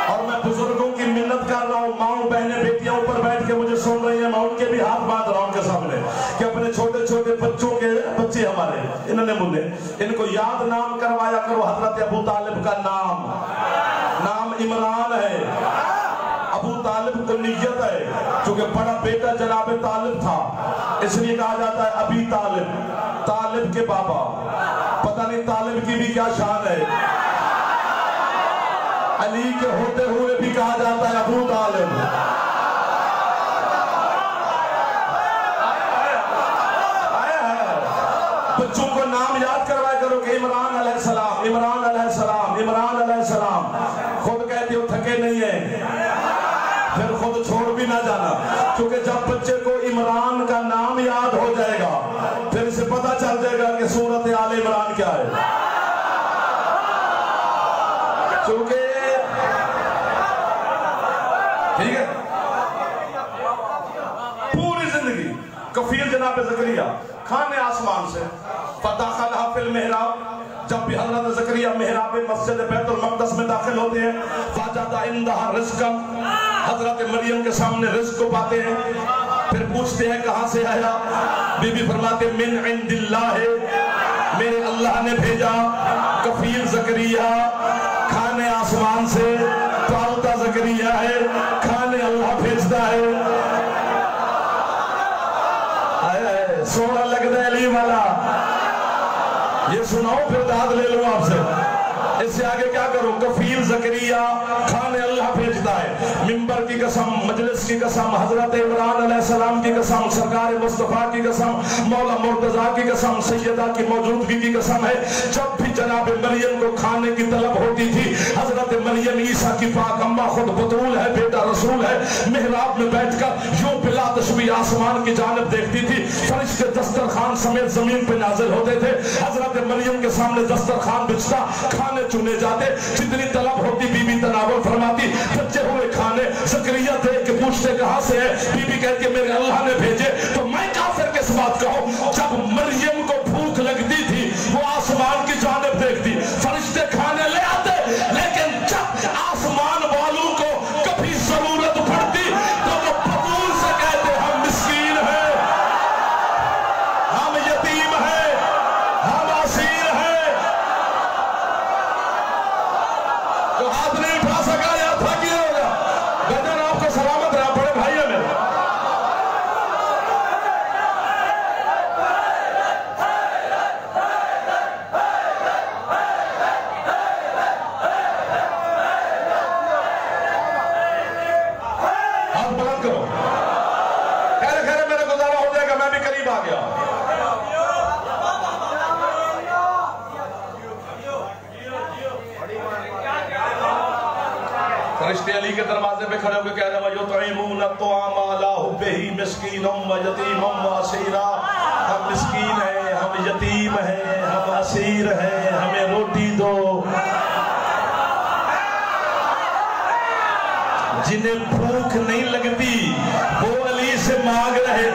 Speaker 1: और मैं बुजुर्गों की मिन्नत कर रहा हूँ, माओ बहनें बेटियां ऊपर बैठ के मुझे सुन रही हैं, मैं उनके भी हाथ बांध रहा हूँ उनके सामने कि अपने छोटे छोटे बच्चों के, बच्चे हमारे इन्होंने मुन्ने, इनको याद नाम करवाया करो हजरत अबू तालिब का। नाम इमरान है, अबू तालिब को नियत है, क्योंकि बड़ा बेटा जनाब तालिब था, इसलिए कहा जाता है अबी तालिब, तालिब के बाबा। पता नहीं तालिब की भी क्या शान है। अली के होते हुए भी कहा जाता है अबू तालिब। बच्चों को नाम याद करवाया करो कि इमरान अलैहिस्सलाम, इमरान अलैहिस्सलाम, इमरान अलैहिस्सलाम। खुद कहते हो थके नहीं है, फिर खुद छोड़ भी ना जाना, क्योंकि जब बच्चे को इमरान का नाम याद हो जाएगा, फिर इसे पता चल जाएगा कि सूरत आले इमरान क्या है। क्योंकि ठीक है, पूरी जिंदगी कफील जनाब ज़करिया खाने आसमान से। फदाखल फिल मेहराब, जब भी हजरत ज़करिया मेहराब मस्जिद बैतुल मक़दस में दाखिल होते हैं, फाजदा इंदहा रिज़्क़न, हजरत मरियम के सामने रिज़्क़ को पाते हैं। फिर पूछते हैं कहां से आया? बीबी फरमाते मिन इंदिल्लाह, मेरे अल्लाह ने भेजा। कफील ज़करिया खाने आसमान से, पालता ज़करिया है, खाने अल्लाह भेजता है। सोना लगता है अली वाला, ये सुनाओ फिर दाद ले लो आपसे। इससे आगे क्या करूं? कफील ज़करिया खाने अल्लाह भेजता है। मिंबर की कसम, मजलिस की कसम, हजरत इमरान अलैहिस्सलाम की कसम, सरकार मुस्तफा की कसम, मौला मुर्तजा की कसम, सैयदा की मौजूदगी की कसम है, जब भी जनाब मरियम को खाने की तलब होती थी, हजरत मरियम ईसा की पाक अम्मा खुद बतूल है, बेटा रसूल है, मेहराब में बैठकर यूं बिला तशबी आसमान की जानिब देखती थी। फरिश्ते दस्तरखान समेत जमीन पे नाजिल होते थे, हजरत मरियम के सामने दस्तरखान बिछता, खाने चुने जाते, जितनी तलब होती बीबी तनावुल फरमाती, बचे हुए खाने ज़करिया देख के पूछते कहां से है, बीबी कहती है मेरे अल्लाह ने भेजे। तो मैं काफिर किस बात का हूं, जब मरियम को भूख लगती थी वो आसमान की जानिब देखती, फरिश्ते खाने ले आते, लेकिन जब आसमान वालों को कभी जरूरत पड़ती तो वो बतूल से कहते हम मिस्कीन हैं, हम यतीम हैं, हम असीर हैं। तो हाथ नहीं उठा सका या था कि होगा, गदर आपको सलामत रहा, बड़े भाई है मेरे। हाथ बुलंद करो, खैर खैर मेरा गुजारा हो जाएगा, मैं भी करीब आ गया। फरिश्ते अली के दरवाजे पे खड़े होकर कह रहे हैं युतईमून अत्तआम अला हुब्बिही मिस्कीनम व यतीमम व असीरा, हम मिस्कीन हैं, हम यतीम हैं, हम असीर हैं, हमें रोटी दो। जिन्हें भूख नहीं लगती वो अली से मांग रहे।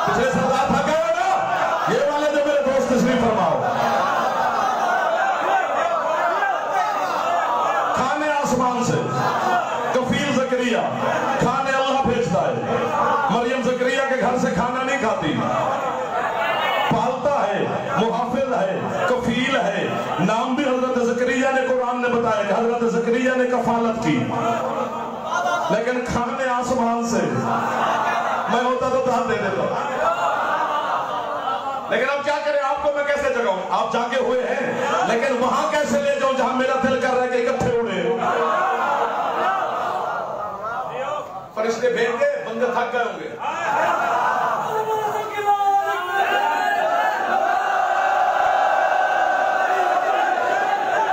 Speaker 1: पिछले सरदार था क्या ना, ये वाले जो मेरे दोस्त तशरीफ फरमाओ। खाने आसमान से, कफील ज़करिया, खाने अल्लाह भेजता है। मरियम ज़करिया के घर से खाना नहीं खाती, पालता है, मुहाफिज है, कफील है। नाम भी हजरत ज़करिया ने, कुरान ने बताया कि हजरत ज़करिया ने कफालत की, लेकिन खाने आसमान से। मैं होता तो दान दे देता, लेकिन अब क्या करें, आपको मैं कैसे जगाऊं, आप जागे हुए हैं, लेकिन वहां कैसे ले जाऊं जहां मेरा दिल कर रहा है कि इकट्ठे उड़े। फरिश्ते भेज दे, बंदे थक गए होंगे।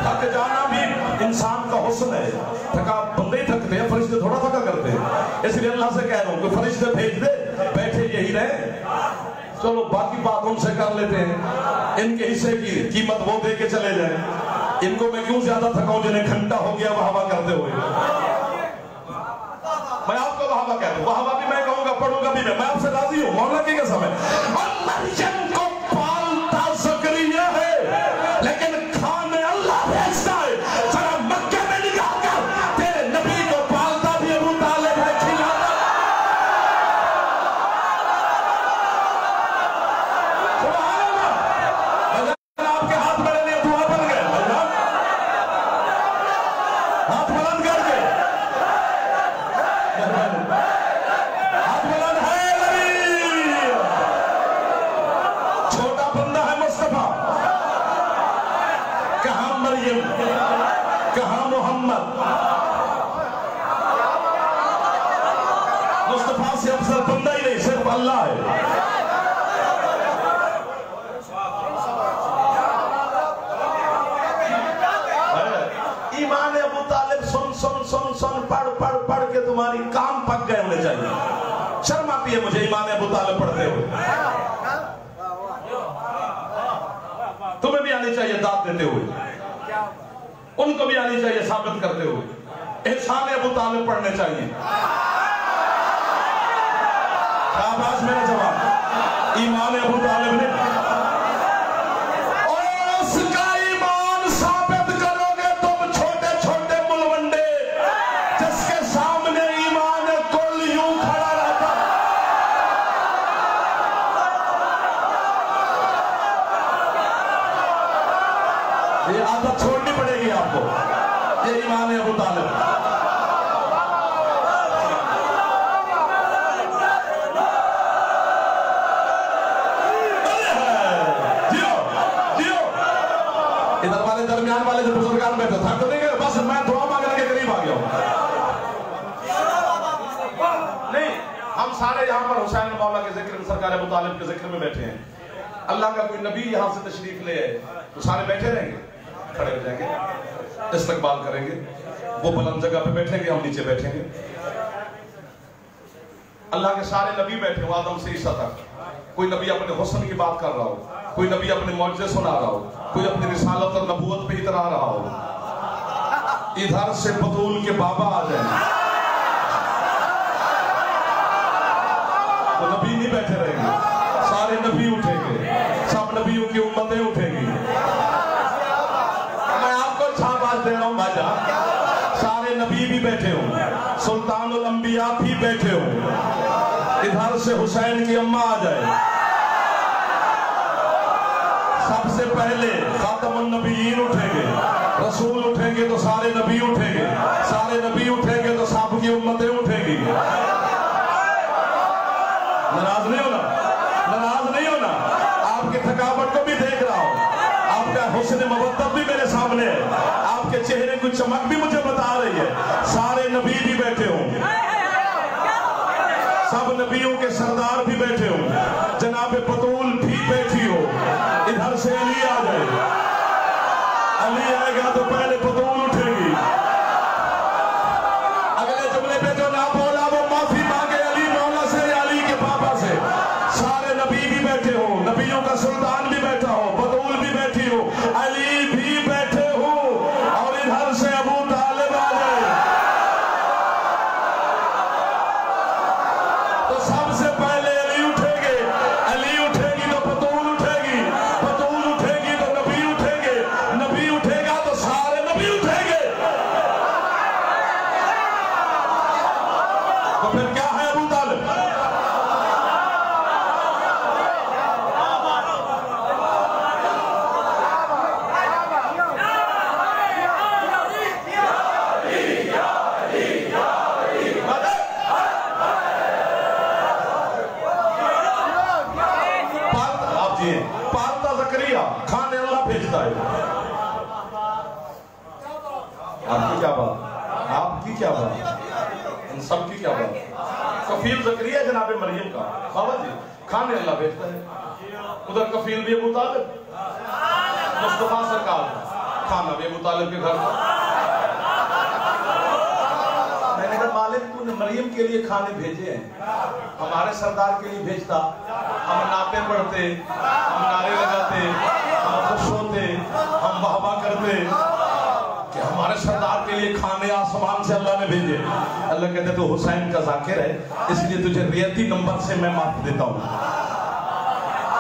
Speaker 1: थक जाना भी इंसान का हुस्न है, थका बंदे ही थकते हैं, फरिश्ते थोड़ा थका करते हैं। इसलिए अल्लाह से कह रहा हूं कि फरिश्ते भेज दे, बैठे यही रहे, चलो बाकी बात उनसे कर लेते हैं, इनके हिस्से की कीमत वो दे के चले जाए। इनको मैं क्यों ज्यादा थकाऊं जिन्हें घंटा हो गया वाहवा करते हुए। मैं आपको वाहवा कहता हूं, वाहवा भी मैं कहूंगा, पढ़ूंगा भी मैं आपसे राजी हूं, मौला की कसम है। और मरियम को पालता ज़करिया है, लेकिन खाने अल्लाह भेजता है। जरा मक्के में निकाल कर तेरे नबी को पालता भी अबू तालिब है, खिलाता। सुभान अल्लाह, आपके हाथ मेरे लिए दुआ बन गए, हाथ बुलंद करके, हाथ बुलंद है नबी। छोटा बंदा है मुस्तफा, कहां मरियम, कहां मोहम्मद। मुस्तफा से अफजल बंदा ही नहीं, सिर्फ अल्लाह है। ईमान अबू तालिब सुन सुन सुन सुन, पढ़ पढ़ पढ़ के तुम्हारी कान पक गए होने चाहिए। शर्म आती है मुझे ईमान अबू तालिब पढ़ते हुए। तुम्हें भी आनी चाहिए दाद देते हुए, उनको भी आनी चाहिए साबित करते हुए। एहसान अबू तालिब पढ़ने चाहिए। शाबाश मेरा जवाब, ईमान अबू तालिब ने। और उसका ईमान साबित करोगे तुम, छोटे छोटे मुलवंडे जिसके सामने ईमान कुल यूं खड़ा रहता। ये आदत छोड़नी पड़ेगी आपको, ये ईमान अबू तालिब। हम सारे यहाँ पर हुसैन मौला के जिक्र में, सरकार अबू तालिब के जिक्र में बैठे हैं। अल्लाह का कोई नबी यहाँ से तशरीफ ले आए तो सारे बैठे रहेंगे, खड़े हो जाएंगे, इस्तकबाल करेंगे। वो बुलंद जगह पे बैठेंगे, हम नीचे बैठेंगे। अल्लाह के सारे नबी बैठे हो, आदम से ईसा तक। कोई नबी अपने हुस्न की बात कर रहा हो, कोई नबी अपने मौजज़े सुना रहा हो, कोई अपनी रिसालत और नबूवत पे इतरा रहा हो। इधर से बतूल के बाबा आ जाए तो नबी नहीं बैठे रहेंगे, सारे नबी उठेंगे, सब नबियों की उम्मतें उठेंगी। मैं आपको शाबाश दे रहा हूं भाजा, सारे नबी भी बैठे हो, सुल्तानुल अंबिया भी बैठे हो। इधर से हुसैन की अम्मा आ जाए। सबसे पहले खातमुन नबीयीन उठेंगे, रसूल उठेंगे तो सारे नबी उठेंगे, सारे नबी उठेंगे तो सब की उम्मतें उठेंगी। नाराज नहीं होना, नाराज नहीं होना। आपकी थकावट को भी देख रहा हूं, आपका हुस्न मवद्दत भी मेरे सामने है, आपके चेहरे की चमक भी मुझे बता रही है। सारे नबी भी बैठे हों, सब नबियों के सरदार भी बैठे हो, जनाब बतूल भी बैठी हो। इधर से अली आ जाए, अली आएगा तो पहले बतूल उठेगी। अगले जुमले पे जो ना बोला वो माफी मांगे अली मौला से, अली के पापा से। सारे नबी भी बैठे हो, नबियों का सुल्तान भी बैठा हो, बतूल भी बैठी हो, अली भी बैठे हो। और इधर से अबू तालिब आ जाए तो सबसे पहले अली उठेंगे, अली उठेगी तो बतूल उठेगी, बतूल उठेगी तो नबी उठेंगे, नबी उठेगा तो सारे नबी उठेंगे। तो फिर क्या है अबू तालिब? पालता ज़करिया खाने अल्लाह भेजता है। आपकी क्या बात, आपकी क्या बात, इन सब की क्या बात? कफील ज़करिया जनाब मरियम का बाबा जी, खाने अल्लाह भेजता है। उधर कफील भी अबू तालिब, मुस्तफा सरकार, खाना भी अबू तालिब के घर का। मैंने कहा मालिक तूने मरियम के लिए खाने भेजे हैं, हमारे सरदार के लिए भेजता, हम नाते पढ़ते, हम नारे लगाते, हम खुश होते, हम वाहवा करते कि हमारे सरदार के लिए खाने आसमान से अल्लाह ने भेजे। अल्लाह कहते तो हुसैन का जाकिर है, इसलिए तुझे रियती नंबर से मैं माफ देता हूँ,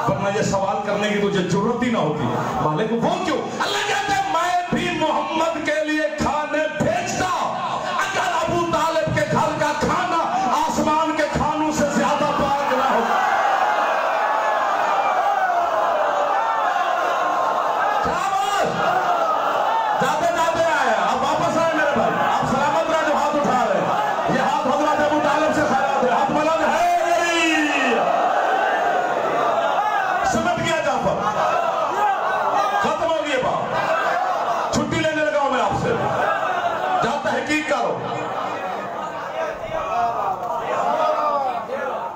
Speaker 1: वरना ये सवाल करने की तुझे जरूरत ही ना होती। मालिक वो क्यों? अल्लाह कहते मैं भी मोहम्मद के लिए खाने भेजता, अगर अबू तालिब के घर का खाना आसमान के खानों से ज्यादा पाक ना हो। जाते जाते आए, अब वापस आए मेरे भाई, आप सलामत रहे जो हाथ उठा रहे हैं। ये हाथ हजरत अबू तालिब से खैरात है, हाथ बुलंद है। समझ गया जाफर, खत्म हो गई बात, छुट्टी लेने लगा हूं मैं आपसे, जहां तहकीक करो।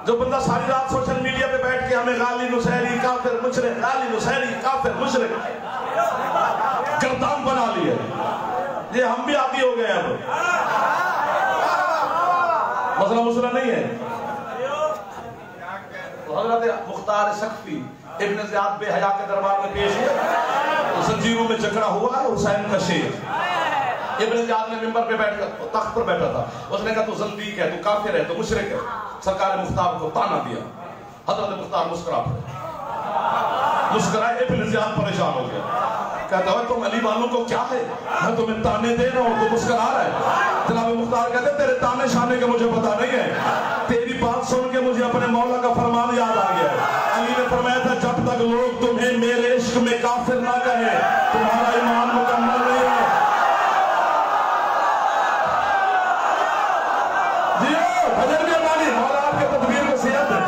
Speaker 1: जो बंदा सारी रात सोशल मीडिया पे बैठ के हमें गाली नुसैरी काफिर मुशरिक, गाली नुसैरी काफिर मुशरिक गर्दान बना लिया, ये हम भी आदी हो गए। अब मसला मुसला नहीं है। तो हजरत मुख्तार सख्फी इब्न ज़ियाद बेहया के दरबार में पेश हुए, तो जंजीरों में जकड़ा हुआ है हुसैन का शेर। इब्न ज़ियाद ने मिंबर पे बैठकर तख्त पर बैठा था, उसने कहा तू ज़ंदीक है, तू काफिर है, तू मुशरिक है। सरकार मुख्तार को ताना दिया, हजरत मुख्तार मुस्कुरा पड़े, मुस्कुराए। इब्न ज़ियाद परेशान हो गया, कहता है तुम अली वालों को क्या है, मैं तुम्हें ताने दे रहा हूँ, तो मुस्कुरा रहा है। जनाब मुख्तार कहते तेरे ताने शाने के मुझे पता नहीं है, तेरी बात सुन के मुझे अपने मौला का फरमान याद आ गया है। अली ने फरमाया था जब तक लोग तुम्हें मेरे इश्क में काफिर ना कहे तुम्हारा ईमान मुकम्मल नहीं है। भजन भी मानी मौला आपके तदबीर को सेहत है।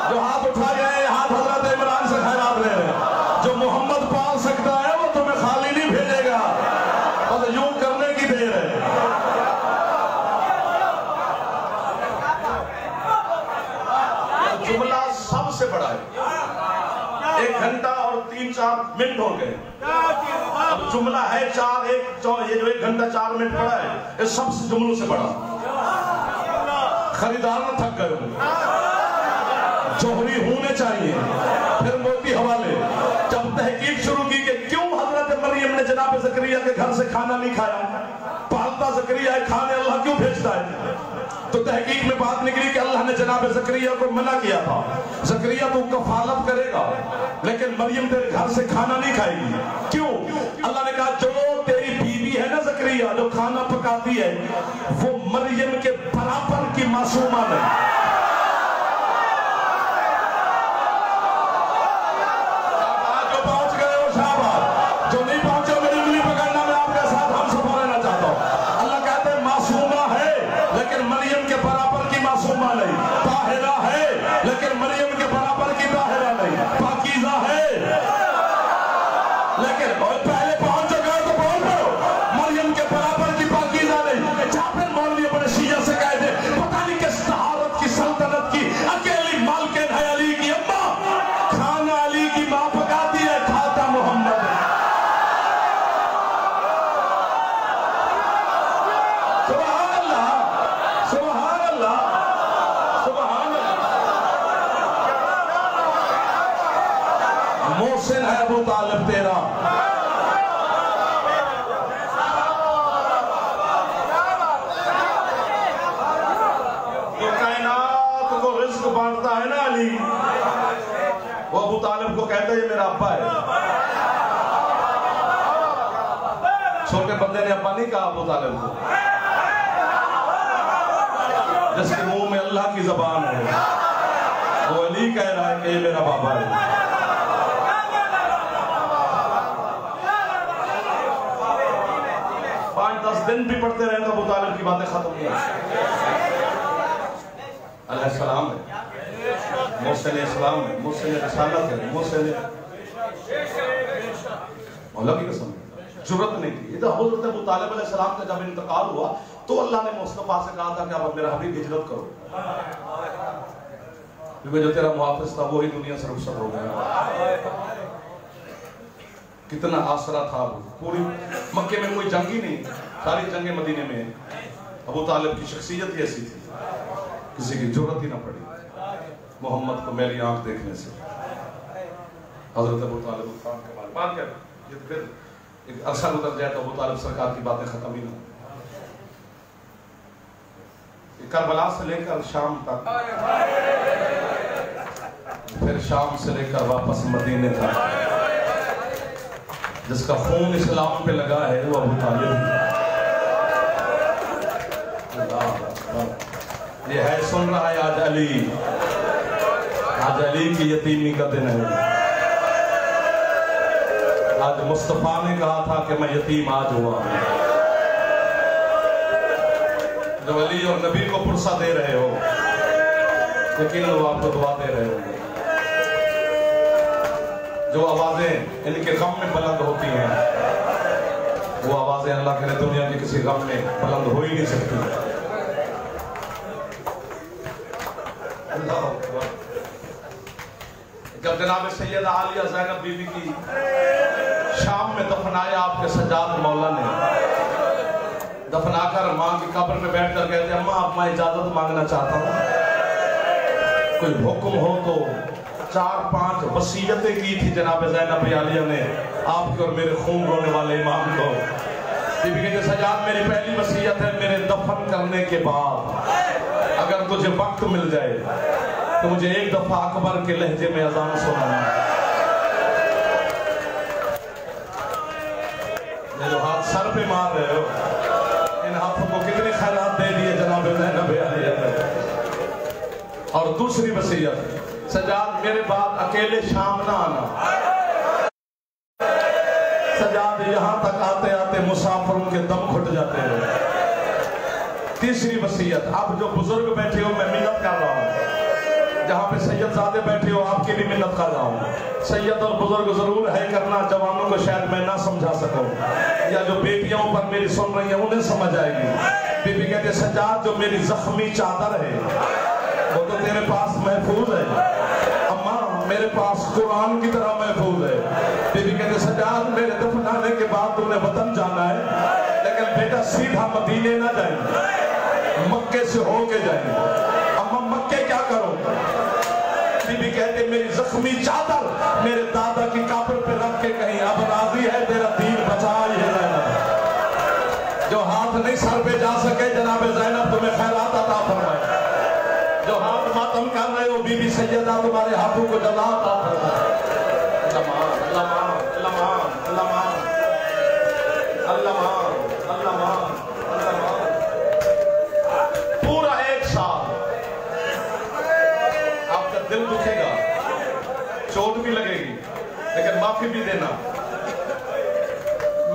Speaker 1: जो हाथ उठा गए हाथ हजरत इमरान से खैरात ले रहे हैं। जो मोहम्मद पाल सकता है वो तुम्हें खाली नहीं भेजेगा, बस यूं करने की देर है। सबसे बड़ा है। 1 घंटा और 3-4 मिनट हो गए। अब जुमला है ये जो 1 घंटा 4 मिनट पड़ा है, ये सबसे जुमलों से बड़ा। खरीदार न थक गए, जोहरी होने चाहिए। फिर मोती हवाले जब तहकीक शुरू की कि क्यों हजरत मरियम ने जनाब ज़करिया के घर से खाना नहीं खाया, पालता ज़करिया है, खाने अल्लाह क्यों भेजता है, तो तहकीक में बात निकली कि अल्लाह ने जनाब ज़करिया को मना किया था, ज़करिया तू कफालत करेगा लेकिन मरियम तेरे घर से खाना नहीं खाएगी। क्यों? अल्लाह ने कहा जो तेरी बीवी है ना ज़करिया, जो खाना पकाती है, वो मरियम के बराबर की मासूमा नहीं। मोहसिन है अबू तालिब तेरा। जो कायनात को रिज़्क बांटता है ना अली, वो अबू तालिब को कहता है ये मेरा अब्बा है। छोटे बंदे ने अब्बा नहीं कहा अबू तालिब को, जिसके मुंह में अल्लाह की जबान है, वो अली कह रहा है कि ये मेरा बाबा है। 5-10 दिन भी पढ़ते रहे तो अबू तालिब की बातें खत्म नहीं होती। अलैहिस्सलाम है, मोहसिन इस्लाम है, मोहसिन रिसालत है, मोहसिन मौला की कसम जुर्रत नहीं की। इधर हज़रत अबू तालिब अलैहिस्सलाम का जब इंतकाल हुआ तो अल्लाह ने मुस्तफा से कहा था कि अब मेरा हबीब हिजरत करो, क्योंकि जो तेरा मुहाफिज था वो ही दुनिया से रुखसत हो गया। कितना आसरा था वो। पूरी मक्के में कोई जंग ही नहीं, सारी जंगें मदीने में। अबू तालिब की शख्सियत ही ऐसी थी, किसी की जरूरत ही ना पड़ी मोहम्मद को मेरी आंख देखने से। हजरत अबू तालिब बात कर, ये फिर एक अरसा गुजर जाए तो अबू तालिब सरकार की बातें खत्म ही ना। करबला से लेकर शाम तक, फिर शाम से लेकर वापस मदीने तक, जिसका खून इस्लाम पे लगा है वो अबू तालिब। ये है, सुन रहा है आज अली, आज अली की यतीमी का दिन है। आज मुस्तफा ने कहा था कि मैं यतीम आज हुआ। जब अली और नबी को पुरसा दे रहे हो, यकीनन वो आपको दुआ दे रहे होंगे। जो आवाजें इनके गम में बुलंद होती हैं, वो आवाजें अल्लाह के दुनिया के किसी गम में बुलंद हो ही नहीं सकती। जब जनाब सैयदा आलिया ज़ैनब बीबी की शाम में दफनाया आपके सज्जाद मौला ने, दफनाकर माँ की कब्र में बैठकर कहते अम्मा अब मैं इजाजत मांगना चाहता हूँ, कोई हुक्म हो तो। 4-5 वसीयतें की थी जनाब ज़ैनब आलिया ने आपके और मेरे खून रोने वाले इमाम को। बीबी कहते सज्जाद मेरी पहली वसीयत है, मेरे दफन करने के बाद अगर तुझे वक्त मिल जाए तो मुझे एक दफा अकबर के लहजे में अजान सुनाना। ये जो हाथ सर पे मार रहे हो, इन हाथों को कितने खैरात दे दिए जनाब ज़ैनब आलिया ने। और दूसरी वसीयत, सज्जाद मेरे बाद अकेले शाम ना आना। सज्जाद यहाँ तक आते आते मुसाफिरों के दम घुट जाते हैं। तीसरी वसीयत, अब जो बुजुर्ग बैठे हो मैं मिन्नत कर रहा हूँ, जहाँ पे सैयदजादे बैठे हो आपकी भी मिन्नत कर रहा हूँ। सैयद और बुजुर्ग जरूर है करना, जवानों को शायद मैं ना समझा सकूं, या जो बेटियों पर मेरी सुन रही है उन्हें समझ आएगी। बीबी कहते सज्जाद जो मेरी जख्मी चादर है वो तो तेरे पास महफूज है, मेरे पास कुरान की तरह महफूज है। बीबी कहते सजाद मेरे दफनाने के बाद तुमने वतन जाना है, लेकिन बेटा सीधा मदीने ना जाए, मक्के से होके जाए। अम्मा मक्के क्या करो? बीबी कहते मेरी जख्मी चादर मेरे दादा की काबर पे रख के कहीं अब राजी है तेरा दीन बचा ये ज़ैनब। जो हाथ नहीं सर पे जा सके जनाब ज़ैनब तुम्हें खैरात अता फरमाए। जो हाथ मातम कर रहे हो बीबी सैयदा तुम्हारे हाथों को जला अता फरमाए। पूरा एक साल आपका दिल दुखेगा, चोट भी लगेगी, लेकिन माफी भी देना।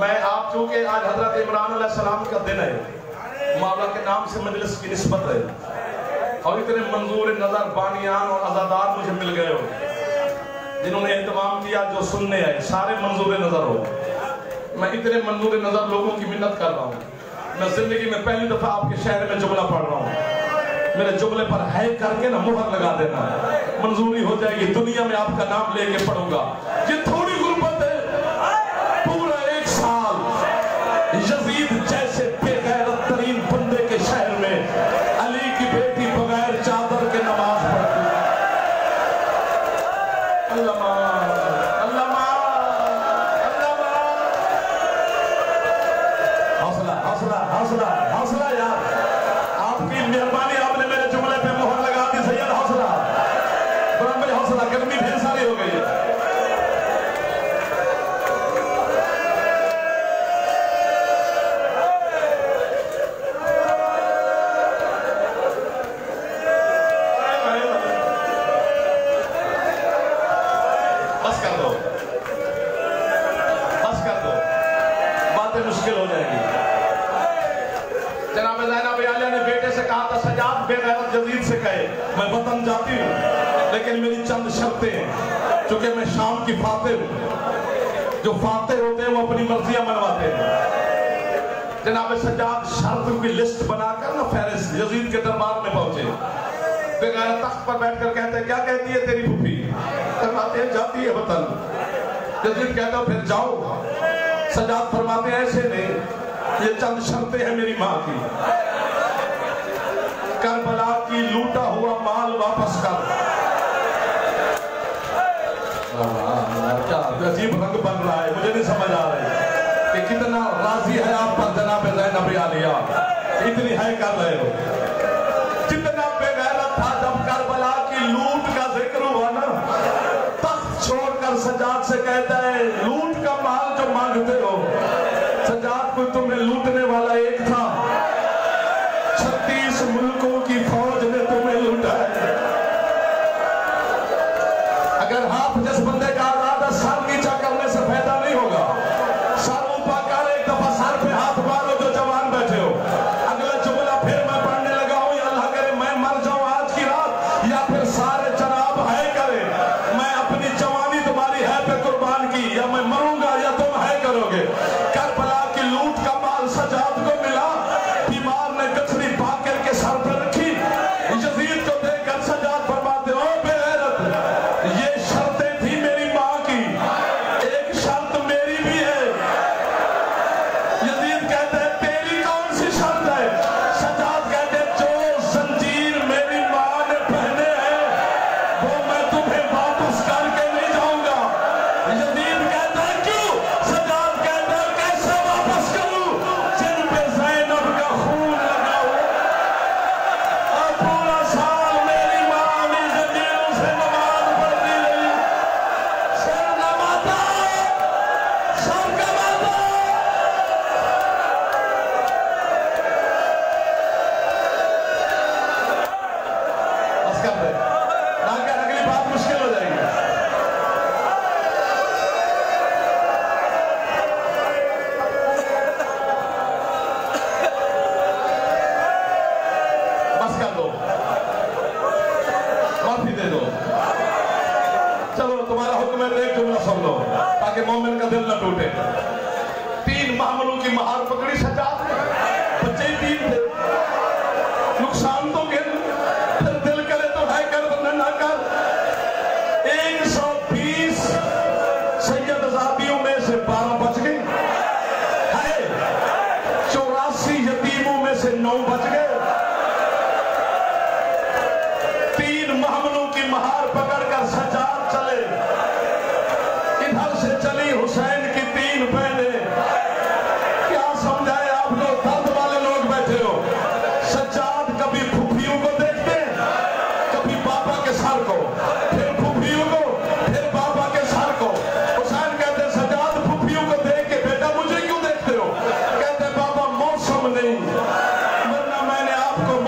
Speaker 1: मैं आप चूंकि आज हजरत इमरान अलैहिस्सलाम का दिन है, मौला के नाम से मजलिस की निस्बत है, और इतने मंजूर नजर बानियान और अज़ादार मुझे मिल गए हो जिन्होंने एहतमाम किया, जो सुनने आए सारे मंजूर नजर हो। मैं इतने मंजूर नजर लोगों की मिन्नत कर रहा हूँ। मैं जिंदगी में पहली दफा आपके शहर में जुमला पढ़ रहा हूँ। मेरे जुमले पर है करके ना मुहर लगा देना, मंजूरी हो जाएगी, दुनिया में आपका नाम लेके पढ़ूंगा। ये थोड़ी गुर्बत है। पूरा एक साल यजीद जैसे बेगैरत तरीन बंदे के शहर में अली की बेटी बगैर चादर के नमाज पढ़ती। अल्लाह अल्लाह अल्लाह, हौसला हौसला हौसला हौसला यार, आपकी मेहरबानी, आपने मेरे जुमले पे मोहर लगा दी। सैयद हौसला, बराबर हौसला, गर्मी ढेर सारी हो गई है। बस कर दो, बस कर दो, बातें मुश्किल हो जाएगी। जनाब ज़ैनब आलिया ने बेटे से कहा था सजाद बेगैरत यजीद से कहे मैं वतन जाती हूँ, लेकिन मेरी चंद शर्तें हैं। चूंकि मैं शाम की फातेह हूँ, जो फातेह होते हैं वो अपनी मर्जियां मनवाते हैं। जनाब सजाद शर्त की लिस्ट बनाकर ना फेरिस यजीद के दरबार में पहुंचे। बेगैरत तख्त पर बैठकर कहते हैं क्या कहती है तेरी फूफी? फरमाते हैं जाती है वतन। यजीद कहता फिर जाओ। सजाद फरमाते हैं ऐसे नहीं, ये चंद शर्तें हैं मेरी माँ की। करबला की लूटा हुआ माल वापस कर। क्या अजीब रंग बन रहा है, मुझे नहीं समझ आ रहा है कि कितना राजी है आप पर जनाब ज़ैनब आलिया, इतनी है कर रहे हो। जितना बेगैरत था जब करबला की लूट का जिक्र हुआ ना, तख्त छोड़कर सजाद से कहता है लूट का माल जो मांगते हो, सजाद को तुम्हें लूटने वाला एक था, 36 मुल्कों की फौज ने तुम्हें लूटा है। अगर हाथ जिस बंदे का आधा सर नीचा करने से फायदा नहीं होगा, सर ऊपर कर एक दफा सर पे हाथ मारो जो जवान बैठे हो। अगला जुमला फिर मैं पढ़ने लगा हूं, अल्लाह करे मैं मर जाऊं आज की रात, या फिर सारे जनाब है करे मैं अपनी जवानी तुम्हारी है पे कुर्बान की, या मैं मरूंगा या तुम है करोगे। करबला की लूट का माल सजाद को मिला, बीमार ने गठरी बाकर के सर पर रखी। यजीद को देखकर सजाद फरमाते हो बेगैरत, ये शर्तें थी मेरी माँ की, एक शर्त मेरी भी है। यजीद कहते हैं तेरी कौन सी शर्त है? सजाद कहते जो जंजीर मेरी माँ ने पहने हैं वो मैं तुम्हें वापस करके नहीं जाऊंगा। यजीद कहता है क्यों? सजाद कहता है कैसे वापस करूं जिन पे ज़ैनब का खून लगा हुआ। और पूरा साल मेरी माँ अपनी जंजीरों से नमाज पढ़ती रही। सर नमाता, सर कमाता। बस कर दे, ना कर, अगली बात मुश्किल हो जाएगी। बस कर दो, माफी दे दो। चलो तुम्हारा हुक्म है, एक जुमला सुन लो ताकि मोमिन का दिल न टूटे। 3 मामलों की महार पकड़ी सजाद ने, बच्चे ही 3 थे, नुकसान तो गिन, फिर दिल करे तो है कर वरना ना कर। एक
Speaker 3: बच गए। 3 महमलों की महार पकड़कर सज्जाद चले। इधर से चली हुसैन की 3 बहनें। क्या समझाए आपको, दर्द वाले लोग बैठे हो। सज्जाद कभी फूफियों को देखते, कभी बाबा के सर को, फिर फूफियों को, फिर बाबा के सर को। हुसैन कहते सज्जाद फूफियों को देख के बेटा मुझे क्यों देखते हो? कहते बाबा मौसम नहीं, वरना मैंने आपको